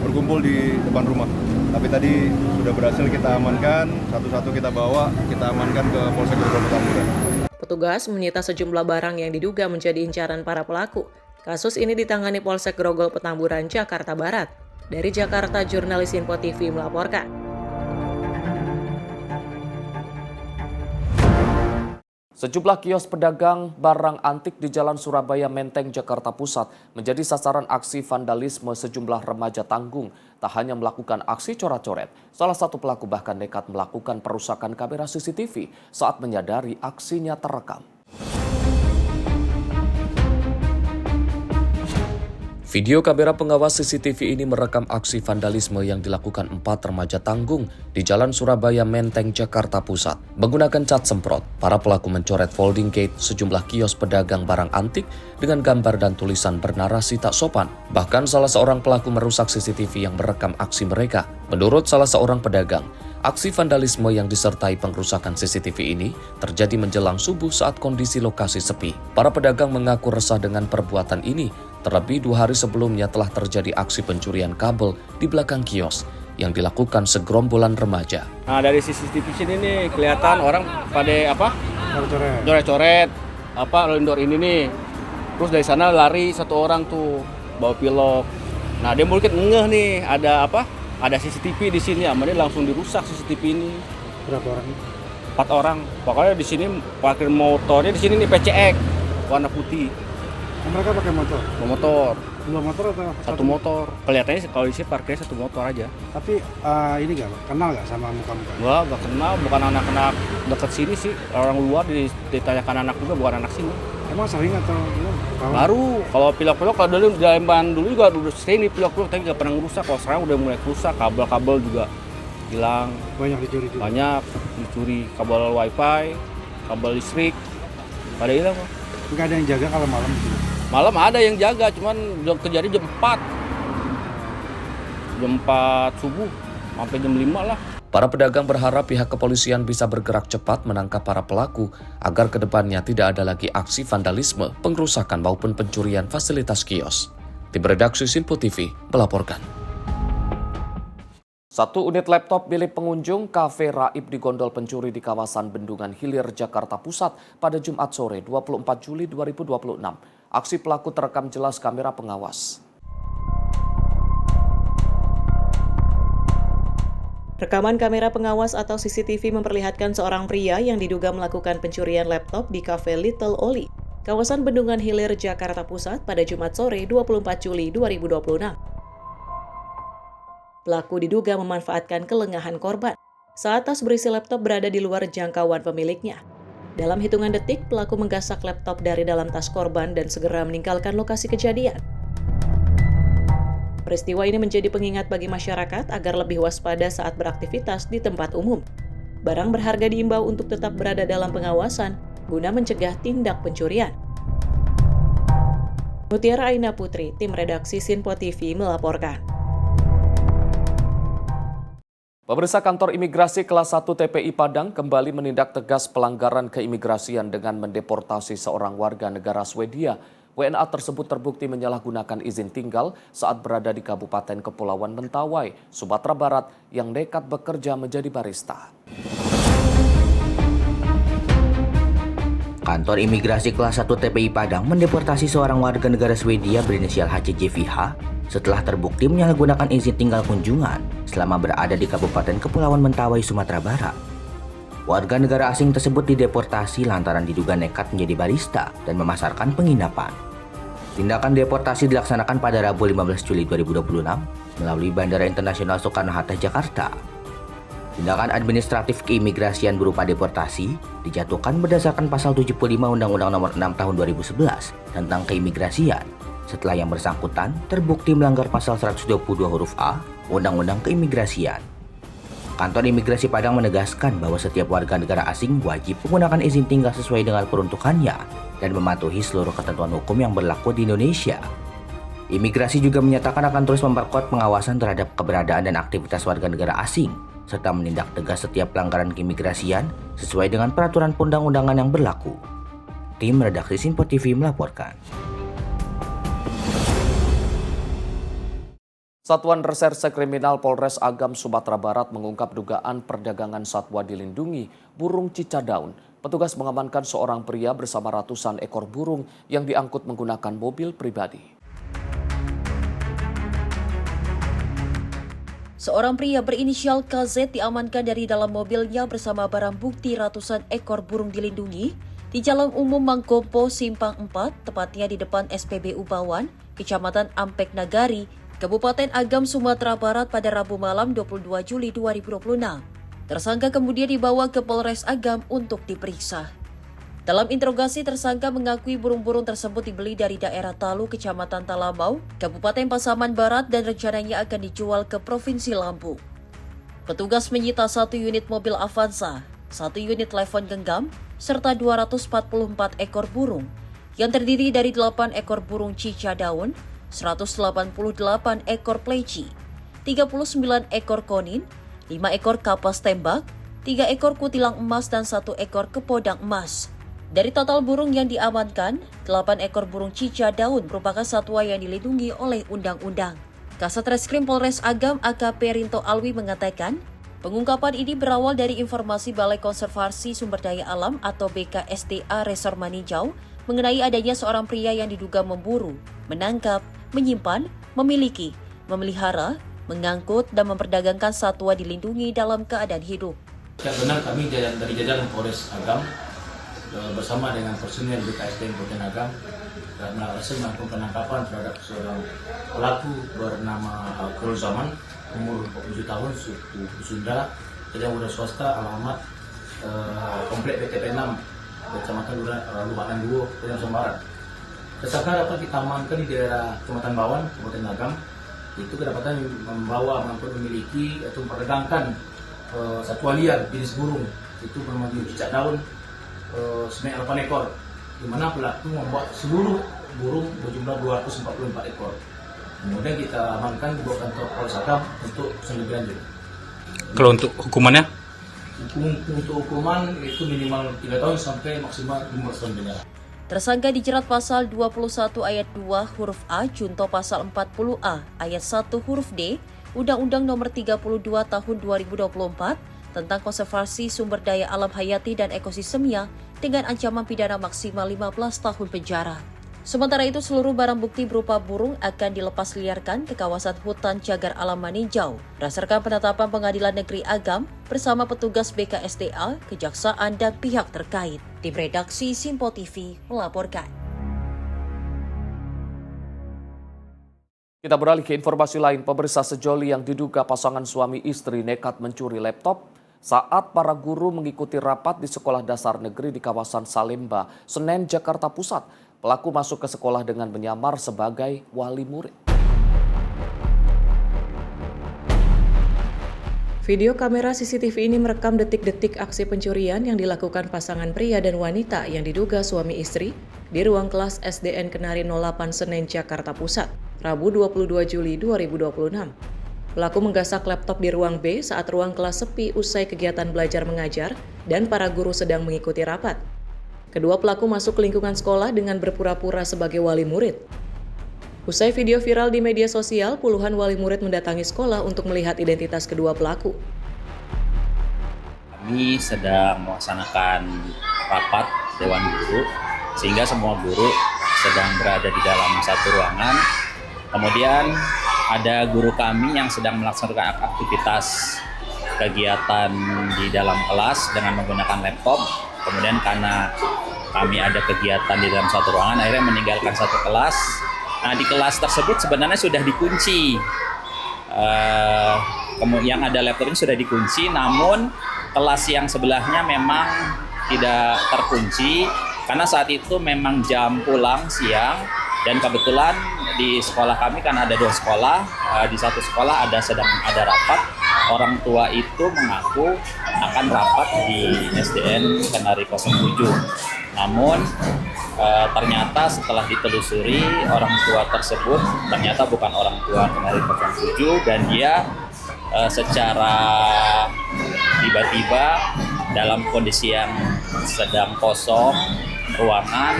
berkumpul di depan rumah. Tapi tadi sudah berhasil kita amankan, satu-satu kita bawa, kita amankan ke Polsek Grogol, Petamburan. Petugas menyita sejumlah barang yang diduga menjadi incaran para pelaku. Kasus ini ditangani Polsek Grogol, Petamburan, Jakarta Barat. Dari Jakarta, jurnalis Sinpo TV melaporkan. Sejumlah kios pedagang barang antik di Jalan Surabaya Menteng, Jakarta Pusat menjadi sasaran aksi vandalisme sejumlah remaja tanggung. Tak hanya melakukan aksi coret-coret, salah satu pelaku bahkan nekat melakukan perusakan kamera CCTV saat menyadari aksinya terekam. Video kamera pengawas CCTV ini merekam aksi vandalisme yang dilakukan 4 remaja tanggung di Jalan Surabaya Menteng, Jakarta Pusat. Menggunakan cat semprot, para pelaku mencoret folding gate sejumlah kios pedagang barang antik dengan gambar dan tulisan bernarasi tak sopan. Bahkan salah seorang pelaku merusak CCTV yang merekam aksi mereka. Menurut salah seorang pedagang, aksi vandalisme yang disertai pengrusakan CCTV ini terjadi menjelang subuh saat kondisi lokasi sepi. Para pedagang mengaku resah dengan perbuatan ini, terlebih 2 hari sebelumnya telah terjadi aksi pencurian kabel di belakang kios yang dilakukan segerombolan remaja. Nah, dari CCTV sini nih kelihatan orang pada coret-coret indoor ini nih. Terus dari sana lari satu orang tuh bawa pilok. Nah, dia mungkin ngeh nih ada CCTV di sini, dia langsung dirusak CCTV ini. Berapa orang? 4 orang. Pokoknya di sini parkir motornya di sini nih PCX warna putih. Mereka pakai motor? Motor. 2 motor atau satu motor? Kelihatannya kalau di sini parkirnya 1 motor aja. Tapi ini kenal nggak sama muka-muka? Nggak kenal, bukan anak-anak dekat sini sih. Orang luar ditanyakan anak juga bukan anak sini. Emang sering atau gimana? Baru, kalau pilok-pilok kalau dulu di Lemban dulu juga udah sering pilok-pilok tapi nggak pernah ngerusak. Kalau sekarang udah mulai rusak, kabel-kabel juga hilang. Banyak dicuri juga? Banyak dicuri, kabel wifi, kabel listrik, pada hilang kok. Nggak ada yang jaga kalau malam gitu? Malam ada yang jaga, cuman kejadian jam 4. Jam 4 subuh, sampai jam 5 lah. Para pedagang berharap pihak kepolisian bisa bergerak cepat menangkap para pelaku agar kedepannya tidak ada lagi aksi vandalisme, pengrusakan maupun pencurian fasilitas kios. Tim redaksi Sinpo TV melaporkan. 1 unit laptop milik pengunjung kafe Raib digondol pencuri di kawasan Bendungan Hilir, Jakarta Pusat pada Jumat sore 24 Juli 2026. Aksi pelaku terekam jelas kamera pengawas. Rekaman kamera pengawas atau CCTV memperlihatkan seorang pria yang diduga melakukan pencurian laptop di kafe Little Oli, kawasan Bendungan Hilir, Jakarta Pusat pada Jumat sore 24 Juli 2026. Pelaku diduga memanfaatkan kelengahan korban saat tas berisi laptop berada di luar jangkauan pemiliknya. Dalam hitungan detik, pelaku menggasak laptop dari dalam tas korban dan segera meninggalkan lokasi kejadian. Peristiwa ini menjadi pengingat bagi masyarakat agar lebih waspada saat beraktivitas di tempat umum. Barang berharga diimbau untuk tetap berada dalam pengawasan guna mencegah tindak pencurian. Mutiara Aina Putri, tim redaksi Sinpo TV melaporkan. Pemirsa, kantor imigrasi kelas 1 TPI Padang kembali menindak tegas pelanggaran keimigrasian dengan mendeportasi seorang warga negara Swedia. WNA tersebut terbukti menyalahgunakan izin tinggal saat berada di Kabupaten Kepulauan Mentawai, Sumatera Barat yang nekat bekerja menjadi barista. Kantor imigrasi kelas 1 TPI Padang mendeportasi seorang warga negara Swedia berinisial HCJVH setelah terbukti menyalahgunakan izin tinggal kunjungan selama berada di Kabupaten Kepulauan Mentawai, Sumatera Barat. Warga negara asing tersebut dideportasi lantaran diduga nekat menjadi barista dan memasarkan penginapan. Tindakan deportasi dilaksanakan pada Rabu 15 Juli 2026 melalui Bandara Internasional Soekarno-Hatta, Jakarta. Tindakan administratif keimigrasian berupa deportasi dijatuhkan berdasarkan Pasal 75 Undang-Undang Nomor 6 Tahun 2011 tentang keimigrasian setelah yang bersangkutan terbukti melanggar Pasal 122 huruf A Undang-Undang Keimigrasian. Kantor Imigrasi Padang menegaskan bahwa setiap warga negara asing wajib menggunakan izin tinggal sesuai dengan peruntukannya dan mematuhi seluruh ketentuan hukum yang berlaku di Indonesia. Imigrasi juga menyatakan akan terus memperkuat pengawasan terhadap keberadaan dan aktivitas warga negara asing, serta menindak tegas setiap pelanggaran keimigrasian sesuai dengan peraturan perundang-undangan yang berlaku. Tim redaksi Sinpo TV melaporkan. Satuan Reserse Kriminal Polres Agam, Sumatera Barat mengungkap dugaan perdagangan satwa dilindungi burung cicak daun. Petugas mengamankan seorang pria bersama ratusan ekor burung yang diangkut menggunakan mobil pribadi. Seorang pria berinisial KZ diamankan dari dalam mobilnya bersama barang bukti ratusan ekor burung dilindungi di Jalan Umum Mangkompo, Simpang 4, tepatnya di depan SPBU Bawan, Kecamatan Ampek Nagari, Kabupaten Agam, Sumatera Barat pada Rabu malam 22 Juli 2026. Tersangka kemudian dibawa ke Polres Agam untuk diperiksa. Dalam interogasi, tersangka mengakui burung-burung tersebut dibeli dari daerah Talu, Kecamatan Talamau, Kabupaten Pasaman Barat dan rencananya akan dijual ke Provinsi Lampung. Petugas menyita 1 unit mobil Avanza, 1 unit telepon genggam, serta 244 ekor burung yang terdiri dari 8 ekor burung cicak daun, 188 ekor pleci, 39 ekor konin, 5 ekor kapas tembak, 3 ekor kutilang emas dan 1 ekor kepodang emas. Dari total burung yang diamankan, 8 ekor burung cicak daun merupakan satwa yang dilindungi oleh undang-undang. Kasat Reskrim Polres Agam AKP Rinto Alwi mengatakan, pengungkapan ini berawal dari informasi Balai Konservasi Sumber Daya Alam atau BKSDA Resor Maninjau mengenai adanya seorang pria yang diduga memburu, menangkap, menyimpan, memiliki, memelihara, mengangkut, dan memperdagangkan satwa dilindungi dalam keadaan hidup. Ya benar, kami dari jajaran Polres Agam bersama dengan personel BKSDM Kabupaten Agam berhasil melakukan penangkapan terhadap seorang pelaku bernama Khairul Zaman, umur 47 tahun, suku Sunda, yang udah swasta, alamat Komplek BTP 6, Kecamatan Lubakan Duo, Kecamatan Barat. Tersangka dapat kita amankan di daerah Kecamatan Bawan, Kabupaten Agam. Itu kedapatan memiliki atau memperdagangkan satwa liar jenis burung. Itu bernama cicak daun sebanyak 8 ekor, di mana pelaku membawa seluruh burung berjumlah 244 ekor. Kemudian kita amankan di bawah kantor Polres Agam untuk lebih lanjut. Kalau untuk hukumannya? Untuk hukuman itu minimal 3 tahun sampai maksimal 15 tahun penjara. Tersangka dijerat pasal 21 ayat 2 huruf A junto pasal 40A ayat 1 huruf D Undang-Undang Nomor 32 Tahun 2024 tentang konservasi sumber daya alam hayati dan ekosistemnya dengan ancaman pidana maksimal 15 tahun penjara. Sementara itu, seluruh barang bukti berupa burung akan dilepas liarkan ke kawasan hutan cagar alam Maninjau berdasarkan penetapan Pengadilan Negeri Agam bersama petugas BKSDA, Kejaksaan, dan pihak terkait. Tim redaksi Simpo TV melaporkan. Kita beralih ke informasi lain. Pemirsa, sejoli yang diduga pasangan suami istri nekat mencuri laptop saat para guru mengikuti rapat di sekolah dasar negeri di kawasan Salemba, Senen, Jakarta Pusat. Pelaku masuk ke sekolah dengan menyamar sebagai wali murid. Video kamera CCTV ini merekam detik-detik aksi pencurian yang dilakukan pasangan pria dan wanita yang diduga suami istri di ruang kelas SDN Kenari 08 Senen, Jakarta Pusat, Rabu 22 Juli 2026. Pelaku menggasak laptop di ruang B saat ruang kelas sepi usai kegiatan belajar mengajar dan para guru sedang mengikuti rapat. Kedua pelaku masuk ke lingkungan sekolah dengan berpura-pura sebagai wali murid. Usai video viral di media sosial, puluhan wali murid mendatangi sekolah untuk melihat identitas kedua pelaku. Kami sedang melaksanakan rapat Dewan Guru, sehingga semua guru sedang berada di dalam satu ruangan. Kemudian ada guru kami yang sedang melaksanakan aktivitas kegiatan di dalam kelas dengan menggunakan laptop. Kemudian karena kami ada kegiatan di dalam satu ruangan, akhirnya meninggalkan satu kelas. Nah, di kelas tersebut sebenarnya sudah dikunci. Yang ada laptop ini sudah dikunci, namun kelas yang sebelahnya memang tidak terkunci karena saat itu memang jam pulang siang. Dan kebetulan di sekolah kami kan ada 2 sekolah, di satu sekolah sedang ada rapat. Orang tua itu mengaku akan rapat di SDN Kenari 07. Namun ternyata setelah ditelusuri, orang tua tersebut ternyata bukan orang tua Kenari 07 dan dia secara tiba-tiba dalam kondisi yang sedang kosong ruangan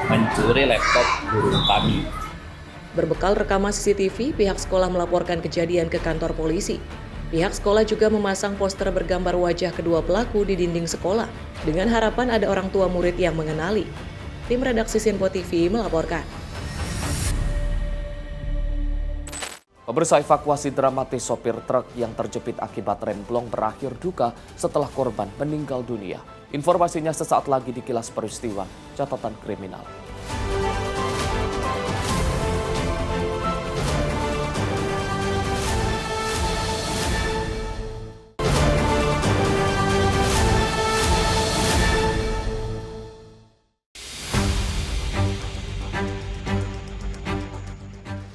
mencuri laptop guru kami. Berbekal rekaman CCTV, pihak sekolah melaporkan kejadian ke kantor polisi. Pihak sekolah juga memasang poster bergambar wajah kedua pelaku di dinding sekolah dengan harapan ada orang tua murid yang mengenali. Tim redaksi Simpo TV melaporkan. Pemirsa, evakuasi dramatis sopir truk yang terjepit akibat remblong berakhir duka setelah korban meninggal dunia. Informasinya sesaat lagi di Kilas Peristiwa Catatan Kriminal.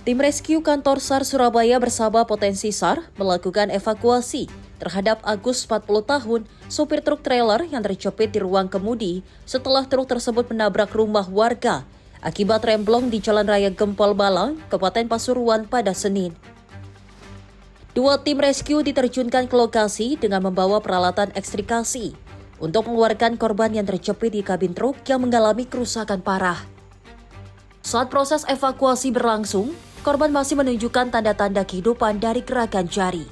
Tim rescue kantor SAR Surabaya bersama Potensi SAR melakukan evakuasi terhadap Agus 40 tahun, sopir truk trailer yang terjepit di ruang kemudi setelah truk tersebut menabrak rumah warga akibat remblong di Jalan Raya Gempol Malang, Kabupaten Pasuruan pada Senin. 2 tim rescue diterjunkan ke lokasi dengan membawa peralatan ekstrikasi untuk mengeluarkan korban yang terjepit di kabin truk yang mengalami kerusakan parah. Saat proses evakuasi berlangsung, korban masih menunjukkan tanda-tanda kehidupan dari gerakan jari.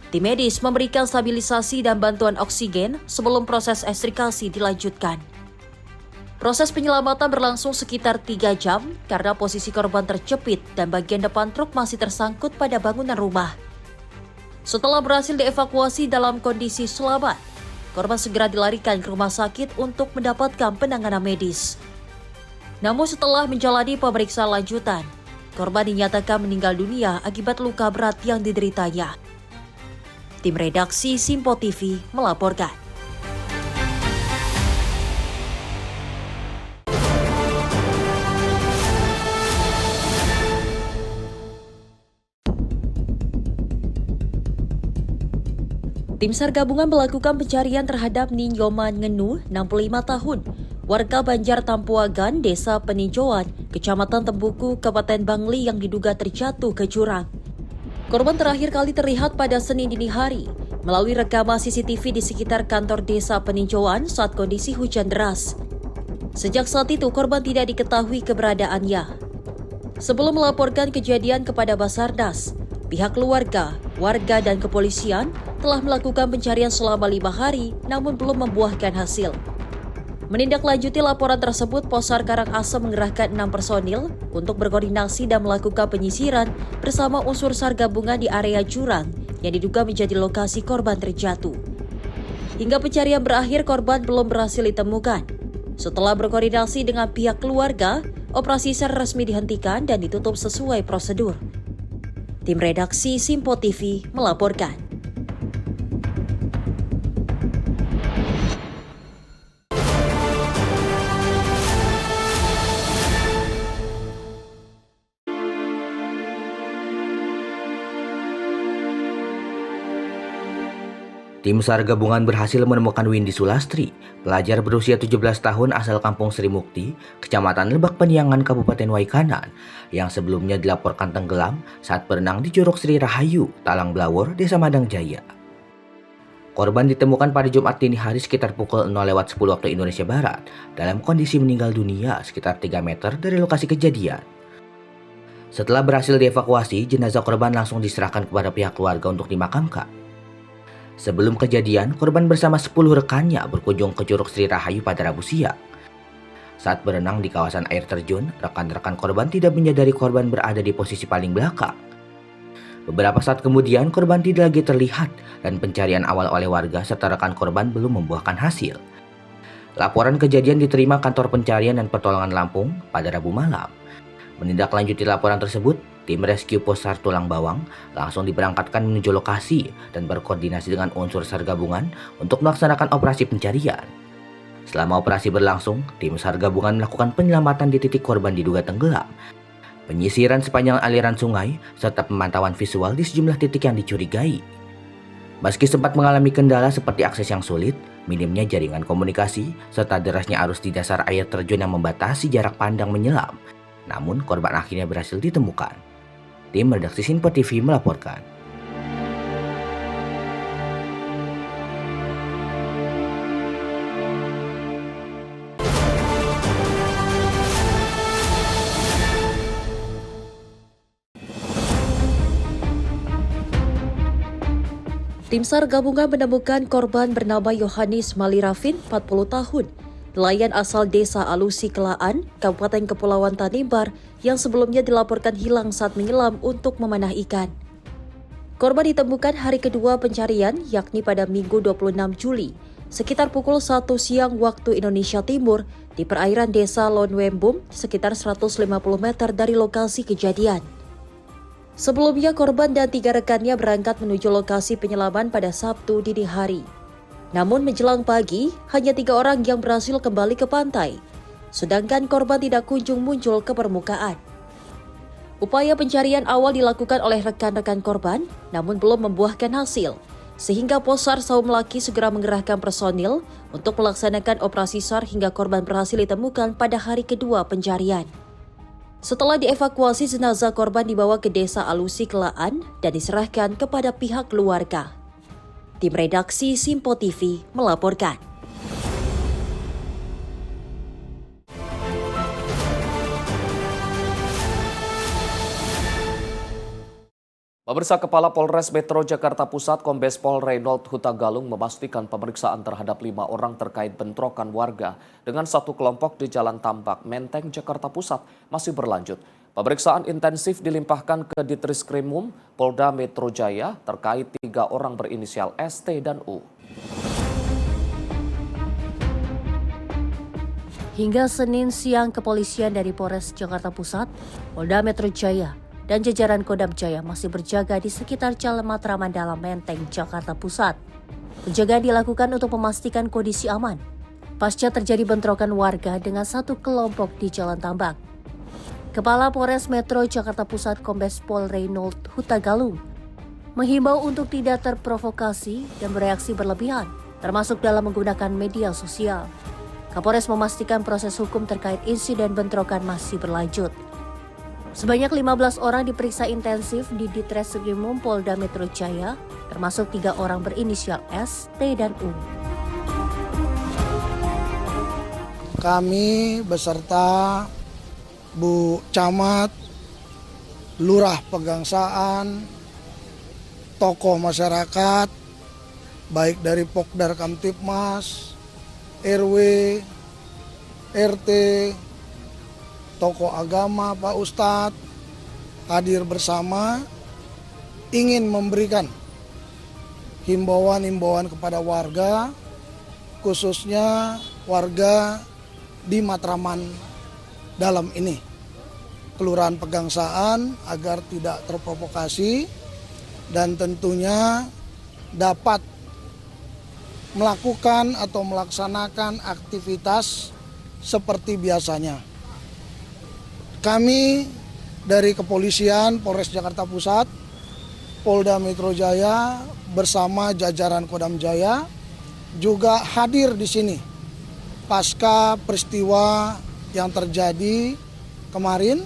Tim medis memberikan stabilisasi dan bantuan oksigen sebelum proses ekstrikasi dilanjutkan. Proses penyelamatan berlangsung sekitar 3 jam karena posisi korban terjepit dan bagian depan truk masih tersangkut pada bangunan rumah. Setelah berhasil dievakuasi dalam kondisi selamat, korban segera dilarikan ke rumah sakit untuk mendapatkan penanganan medis. Namun setelah menjalani pemeriksaan lanjutan, korban dinyatakan meninggal dunia akibat luka berat yang dideritanya. Tim redaksi Simpo TV melaporkan. Tim SAR gabungan melakukan pencarian terhadap Ninyoman Ngenu, 65 tahun, warga Banjar Tampuagan, Desa Peninjauan, Kecamatan Tembuku, Kabupaten Bangli yang diduga terjatuh ke jurang. Korban terakhir kali terlihat pada Senin dini hari melalui rekaman CCTV di sekitar kantor Desa Peninjauan saat kondisi hujan deras. Sejak saat itu korban tidak diketahui keberadaannya. Sebelum melaporkan kejadian kepada Basarnas, pihak keluarga, warga dan kepolisian telah melakukan pencarian selama 5 hari namun belum membuahkan hasil. Menindaklanjuti laporan tersebut, Posar Karangasem mengerahkan 6 personil untuk berkoordinasi dan melakukan penyisiran bersama unsur SAR gabungan di area jurang yang diduga menjadi lokasi korban terjatuh. Hingga pencarian berakhir, korban belum berhasil ditemukan. Setelah berkoordinasi dengan pihak keluarga, operasi SAR resmi dihentikan dan ditutup sesuai prosedur. Tim redaksi Simpo TV melaporkan. Tim SAR gabungan berhasil menemukan Windy Sulastri, pelajar berusia 17 tahun asal Kampung Sri Mukti, Kecamatan Lebak Peniangan, Kabupaten Waikanan, yang sebelumnya dilaporkan tenggelam saat berenang di Curug Sri Rahayu, Talang Blawor, Desa Madang Jaya. Korban ditemukan pada Jumat dini hari sekitar pukul 0:10 waktu Indonesia Barat, dalam kondisi meninggal dunia sekitar 3 meter dari lokasi kejadian. Setelah berhasil dievakuasi, jenazah korban langsung diserahkan kepada pihak keluarga untuk dimakamkan. Sebelum kejadian, korban bersama 10 rekannya berkunjung ke Curug Sri Rahayu pada Rabu siang. Saat berenang di kawasan air terjun, rekan-rekan korban tidak menyadari korban berada di posisi paling belakang. Beberapa saat kemudian, korban tidak lagi terlihat dan pencarian awal oleh warga serta rekan korban belum membuahkan hasil. Laporan kejadian diterima Kantor Pencarian dan Pertolongan Lampung pada Rabu malam. Menindaklanjuti laporan tersebut, tim rescue Posar Tulang Bawang langsung diberangkatkan menuju lokasi dan berkoordinasi dengan unsur SAR gabungan untuk melaksanakan operasi pencarian. Selama operasi berlangsung, tim SAR gabungan melakukan penyelamatan di titik korban diduga tenggelam, penyisiran sepanjang aliran sungai, serta pemantauan visual di sejumlah titik yang dicurigai. Meski sempat mengalami kendala seperti akses yang sulit, minimnya jaringan komunikasi, serta derasnya arus di dasar air terjun yang membatasi jarak pandang menyelam, namun korban akhirnya berhasil ditemukan. Tim redaksi Simpo TV melaporkan. Tim SAR gabungan menemukan korban bernama Yohanis Malirafin, 40 tahun, nelayan asal Desa Alusi Kelaan, Kabupaten Kepulauan Tanimbar, yang sebelumnya dilaporkan hilang saat menyelam untuk memanah ikan. Korban ditemukan hari kedua pencarian, yakni pada Minggu 26 Juli, sekitar pukul 1 siang waktu Indonesia Timur, di perairan Desa Lonwembum, sekitar 150 meter dari lokasi kejadian. Sebelumnya, korban dan 3 rekannya berangkat menuju lokasi penyelaman pada Sabtu dini hari. Namun menjelang pagi, hanya 3 orang yang berhasil kembali ke pantai, sedangkan korban tidak kunjung muncul ke permukaan. Upaya pencarian awal dilakukan oleh rekan-rekan korban, namun belum membuahkan hasil, sehingga Posar Saumlaki segera mengerahkan personil untuk melaksanakan operasi SAR hingga korban berhasil ditemukan pada hari kedua pencarian. Setelah dievakuasi, jenazah korban dibawa ke Desa Alusi Kelaan dan diserahkan kepada pihak keluarga. Tim redaksi Simpo TV melaporkan. Pemirsa, Kepala Polres Metro Jakarta Pusat Kombes Pol Reynold Huta Galung memastikan pemeriksaan terhadap 5 orang terkait bentrokan warga dengan satu kelompok di Jalan Tambak, Menteng, Jakarta Pusat masih berlanjut. Pemeriksaan intensif dilimpahkan ke Ditreskrimum Polda Metro Jaya terkait 3 orang berinisial ST dan U. Hingga Senin siang, kepolisian dari Polres Jakarta Pusat, Polda Metro Jaya, dan jajaran Kodam Jaya masih berjaga di sekitar Jalan Matraman Dalam, Menteng, Jakarta Pusat. Penjagaan dilakukan untuk memastikan kondisi aman pasca terjadi bentrokan warga dengan satu kelompok di Jalan Tambak. Kepala Polres Metro Jakarta Pusat Kombes Pol Reynold Huta Galung menghimbau untuk tidak terprovokasi dan bereaksi berlebihan, termasuk dalam menggunakan media sosial. Kapolres memastikan proses hukum terkait insiden bentrokan masih berlanjut. Sebanyak 15 orang diperiksa intensif di Ditreskrimum Polda Metro Jaya, termasuk 3 orang berinisial S, T, dan U. Kami beserta Bu Camat, Lurah Pegangsaan, tokoh masyarakat, baik dari Pokdar Kamtipmas, RW, RT, tokoh agama, Pak Ustadz hadir bersama, ingin memberikan himbauan-himbauan kepada warga, khususnya warga di Matraman Dalam ini, Kelurahan Pegangsaan, agar tidak terprovokasi dan tentunya dapat melakukan atau melaksanakan aktivitas seperti biasanya. Kami dari Kepolisian Polres Jakarta Pusat, Polda Metro Jaya bersama jajaran Kodam Jaya juga hadir di sini pasca peristiwa yang terjadi kemarin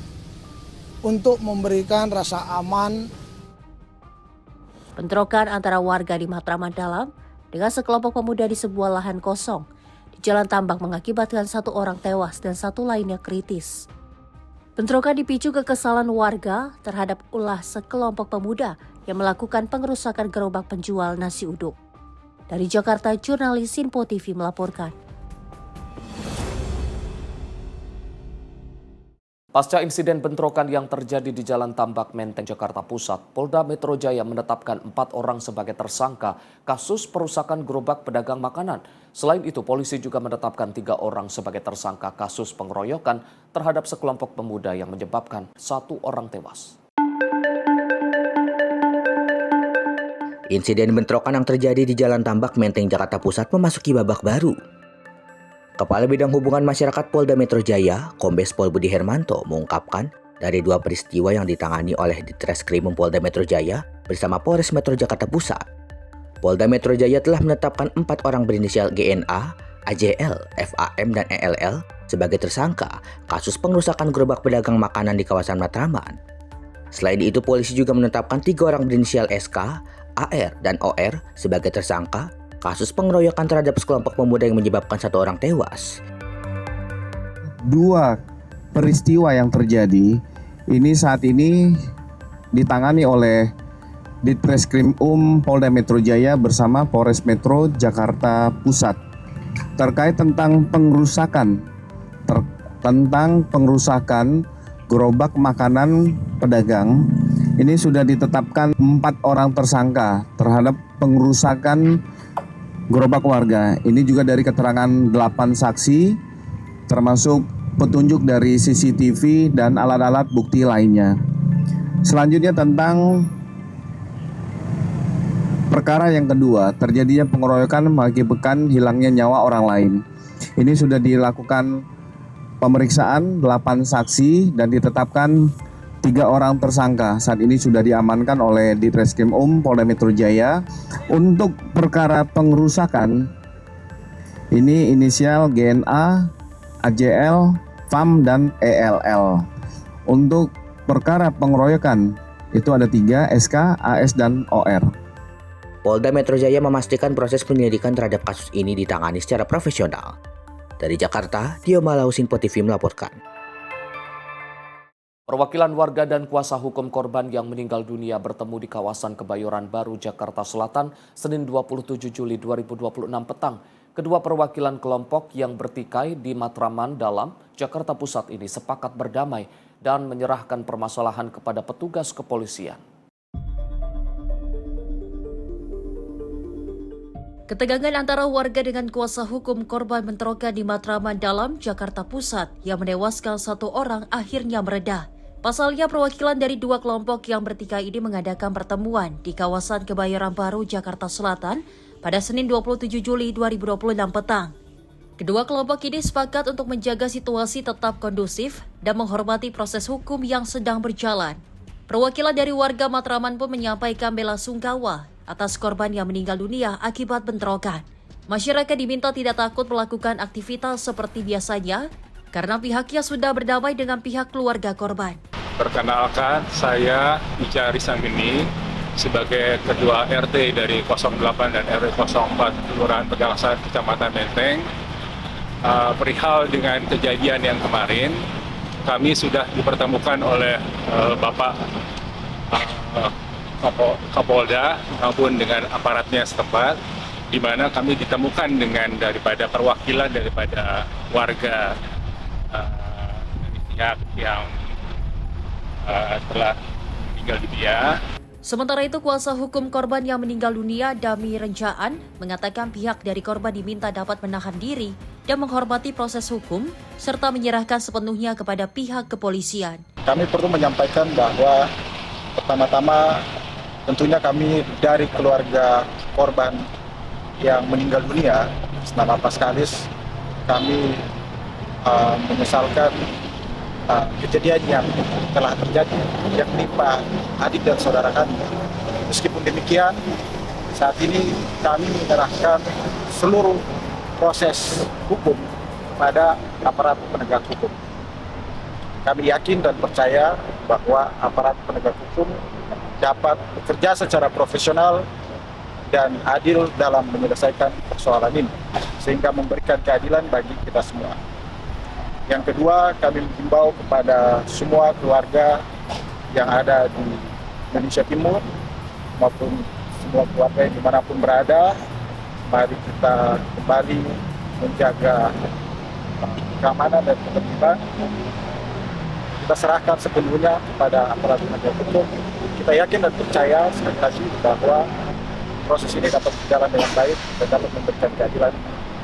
untuk memberikan rasa aman. Bentrokan antara warga di Matraman Dalam dengan sekelompok pemuda di sebuah lahan kosong di Jalan Tambak mengakibatkan 1 orang tewas dan 1 lainnya kritis. Bentrokan dipicu kekesalan warga terhadap ulah sekelompok pemuda yang melakukan pengerusakan gerobak penjual nasi uduk. Dari Jakarta, jurnalis Sinpo TV melaporkan. Pasca insiden bentrokan yang terjadi di Jalan Tambak Menteng, Jakarta Pusat, Polda Metro Jaya menetapkan 4 orang sebagai tersangka kasus perusakan gerobak pedagang makanan. Selain itu, polisi juga menetapkan 3 orang sebagai tersangka kasus pengeroyokan terhadap sekelompok pemuda yang menyebabkan 1 orang tewas. Insiden bentrokan yang terjadi di Jalan Tambak Menteng, Jakarta Pusat memasuki babak baru. Kepala Bidang Hubungan Masyarakat Polda Metro Jaya, Kombes Pol Budi Hermanto, mengungkapkan dari 2 peristiwa yang ditangani oleh Ditreskrimum Polda Metro Jaya bersama Polres Metro Jakarta Pusat. Polda Metro Jaya telah menetapkan 4 orang berinisial GNA, AJL, FAM, dan ELL sebagai tersangka kasus pengerusakan gerobak pedagang makanan di kawasan Matraman. Selain itu, polisi juga menetapkan 3 orang berinisial SK, AR, dan OR sebagai tersangka kasus pengeroyokan terhadap sekelompok pemuda yang menyebabkan 1 orang tewas. 2 peristiwa yang terjadi ini saat ini ditangani oleh Ditreskrimum Polda Metro Jaya bersama Polres Metro Jakarta Pusat terkait tentang pengerusakan gerobak makanan pedagang. Ini sudah ditetapkan 4 orang tersangka terhadap pengerusakan gerobak warga. Ini juga dari keterangan 8 saksi, termasuk petunjuk dari CCTV dan alat-alat bukti lainnya. Selanjutnya tentang perkara yang kedua, terjadinya pengeroyokan mengakibatkan hilangnya nyawa orang lain. Ini sudah dilakukan pemeriksaan 8 saksi dan ditetapkan 3 orang tersangka. Saat ini sudah diamankan oleh Ditreskrimum Polda Metro Jaya. Untuk perkara pengerusakan, ini inisial GNA, AJL, FAM, dan ELL. Untuk perkara pengeroyokan, itu ada 3, SK, AS, dan OR. Polda Metro Jaya memastikan proses penyelidikan terhadap kasus ini ditangani secara profesional. Dari Jakarta, Dio Malau, Sinpo TV melaporkan. Perwakilan warga dan kuasa hukum korban yang meninggal dunia bertemu di kawasan Kebayoran Baru, Jakarta Selatan, Senin 27 Juli 2026 petang. Kedua perwakilan kelompok yang bertikai di Matraman Dalam, Jakarta Pusat ini sepakat berdamai dan menyerahkan permasalahan kepada petugas kepolisian. Ketegangan antara warga dengan kuasa hukum korban bentrokan di Matraman Dalam, Jakarta Pusat yang menewaskan 1 orang akhirnya mereda. Pasalnya, perwakilan dari 2 kelompok yang bertikai ini mengadakan pertemuan di kawasan Kebayoran Baru, Jakarta Selatan pada Senin 27 Juli 2026 petang. Kedua kelompok ini sepakat untuk menjaga situasi tetap kondusif dan menghormati proses hukum yang sedang berjalan. Perwakilan dari warga Matraman pun menyampaikan bela sungkawa atas korban yang meninggal dunia akibat bentrokan. Masyarakat diminta tidak takut melakukan aktivitas seperti biasanya karena pihaknya sudah berdamai dengan pihak keluarga korban. Perkenalkan, saya Ica Risamini sebagai Ketua RT dari 08 dan RW 04 Kelurahan Pegangsaan, Kecamatan Menteng. Perihal dengan kejadian yang kemarin, kami sudah dipertemukan oleh Bapak Kapolda maupun dengan aparatnya setempat, di mana kami ditemukan dengan daripada perwakilan daripada warga dari pihak yang telah meninggal dunia. Sementara itu, kuasa hukum korban yang meninggal dunia, Dami Renjaan, mengatakan pihak dari korban diminta dapat menahan diri dan menghormati proses hukum, serta menyerahkan sepenuhnya kepada pihak kepolisian. Kami perlu menyampaikan bahwa pertama-tama tentunya kami dari keluarga korban yang meninggal dunia, senama Paskalis, kami menyesalkan kejadian yang telah terjadi yang menimpa adik dan saudara kami. Meskipun demikian, saat ini kami menyerahkan seluruh proses hukum pada aparat penegak hukum. Kami yakin dan percaya bahwa aparat penegak hukum dapat bekerja secara profesional dan adil dalam menyelesaikan persoalan ini, sehingga memberikan keadilan bagi kita semua. Yang kedua, kami menghimbau kepada semua keluarga yang ada di Indonesia Timur maupun semua keluarga yang dimanapun berada, mari kita kembali menjaga keamanan dan ketertiban. Kita serahkan sepenuhnya kepada aparat penegak hukum. Kita yakin dan percaya sekali lagi bahwa proses ini dapat berjalan dengan baik dan dapat memberikan keadilan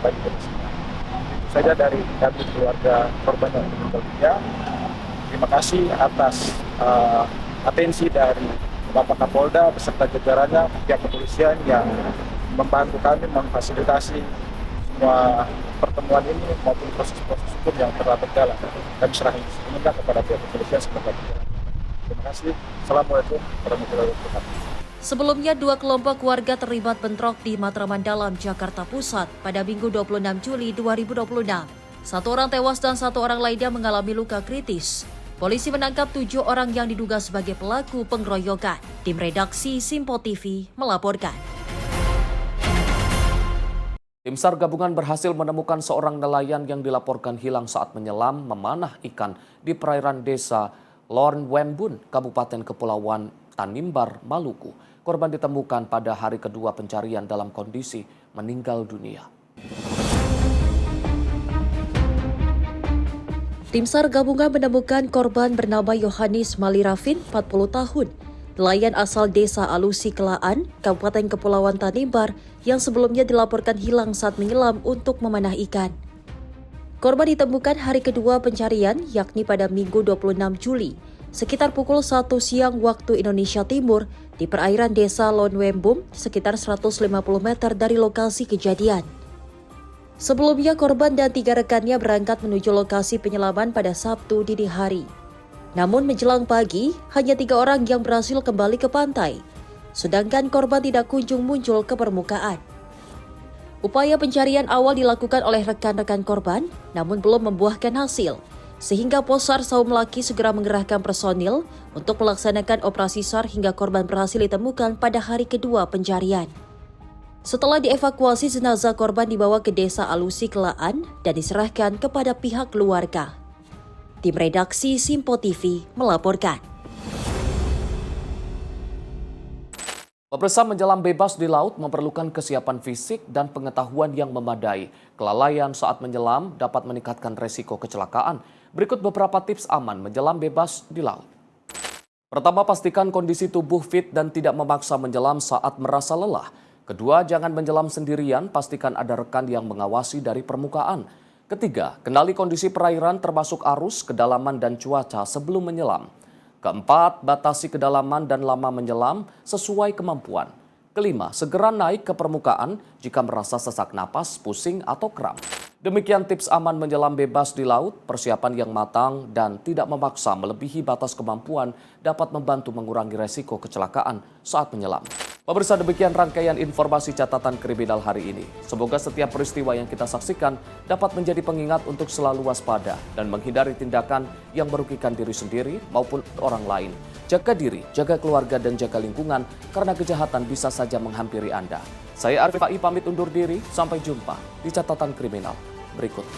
bagi kita semua. Saja dari kami keluarga korban yang meninggal dunia. Terima kasih atas atensi dari Bapak Kapolda beserta jajarannya, pihak kepolisian yang membantu kami memfasilitasi semua pertemuan ini maupun proses-proses hukum yang telah berjalan. Kami serahkan sepenuhnya kepada pihak kepolisian sebagai berjalan. Terima kasih. Assalamualaikum warahmatullahi wabarakatuh. Sebelumnya, 2 kelompok warga terlibat bentrok di Matraman Dalam, Jakarta Pusat pada Minggu 26 Juli 2026. 1 orang tewas dan 1 orang lainnya mengalami luka kritis. Polisi menangkap 7 orang yang diduga sebagai pelaku pengeroyokan. Tim redaksi Simpo TV melaporkan. Tim SAR gabungan berhasil menemukan seorang nelayan yang dilaporkan hilang saat menyelam memanah ikan di perairan desa Lornwembun, Kabupaten Kepulauan Tanimbar, Maluku. Korban ditemukan pada hari kedua pencarian dalam kondisi meninggal dunia. Tim SAR gabungan menemukan korban bernama Yohanis Malirafin, 40 tahun. Nelayan asal desa Alusi Kelaan, Kabupaten Kepulauan Tanimbar, yang sebelumnya dilaporkan hilang saat menyelam untuk memanah ikan. Korban ditemukan hari kedua pencarian, yakni pada Minggu 26 Juli, sekitar pukul 1 siang waktu Indonesia Timur, di perairan desa Lornwembun, sekitar 150 meter dari lokasi kejadian. Sebelumnya, korban dan 3 rekannya berangkat menuju lokasi penyelaman pada Sabtu dini hari. Namun menjelang pagi, hanya 3 orang yang berhasil kembali ke pantai, sedangkan korban tidak kunjung muncul ke permukaan. Upaya pencarian awal dilakukan oleh rekan-rekan korban, namun belum membuahkan hasil, sehingga Posar Saum Laki segera mengerahkan personil untuk melaksanakan operasi SAR hingga korban berhasil ditemukan pada hari kedua pencarian. Setelah dievakuasi, jenazah korban dibawa ke desa Alusi Kelaan dan diserahkan kepada pihak keluarga. Tim redaksi Simpo TV melaporkan. Pemirsa, menyelam bebas di laut memerlukan kesiapan fisik dan pengetahuan yang memadai. Kelalaian saat menyelam dapat meningkatkan resiko kecelakaan. Berikut beberapa tips aman menyelam bebas di laut. Pertama, pastikan kondisi tubuh fit dan tidak memaksa menyelam saat merasa lelah. Kedua, jangan menyelam sendirian, pastikan ada rekan yang mengawasi dari permukaan. Ketiga, kenali kondisi perairan termasuk arus, kedalaman, dan cuaca sebelum menyelam. Keempat, batasi kedalaman dan lama menyelam sesuai kemampuan. Kelima, segera naik ke permukaan jika merasa sesak napas, pusing, atau kram. Demikian tips aman menyelam bebas di laut. Persiapan yang matang dan tidak memaksa melebihi batas kemampuan dapat membantu mengurangi resiko kecelakaan saat menyelam. Pemirsa, demikian rangkaian informasi catatan kriminal hari ini. Semoga setiap peristiwa yang kita saksikan dapat menjadi pengingat untuk selalu waspada dan menghindari tindakan yang merugikan diri sendiri maupun orang lain. Jaga diri, jaga keluarga, dan jaga lingkungan karena kejahatan bisa saja menghampiri Anda. Saya Arif Ai pamit undur diri, sampai jumpa di catatan kriminal berikut.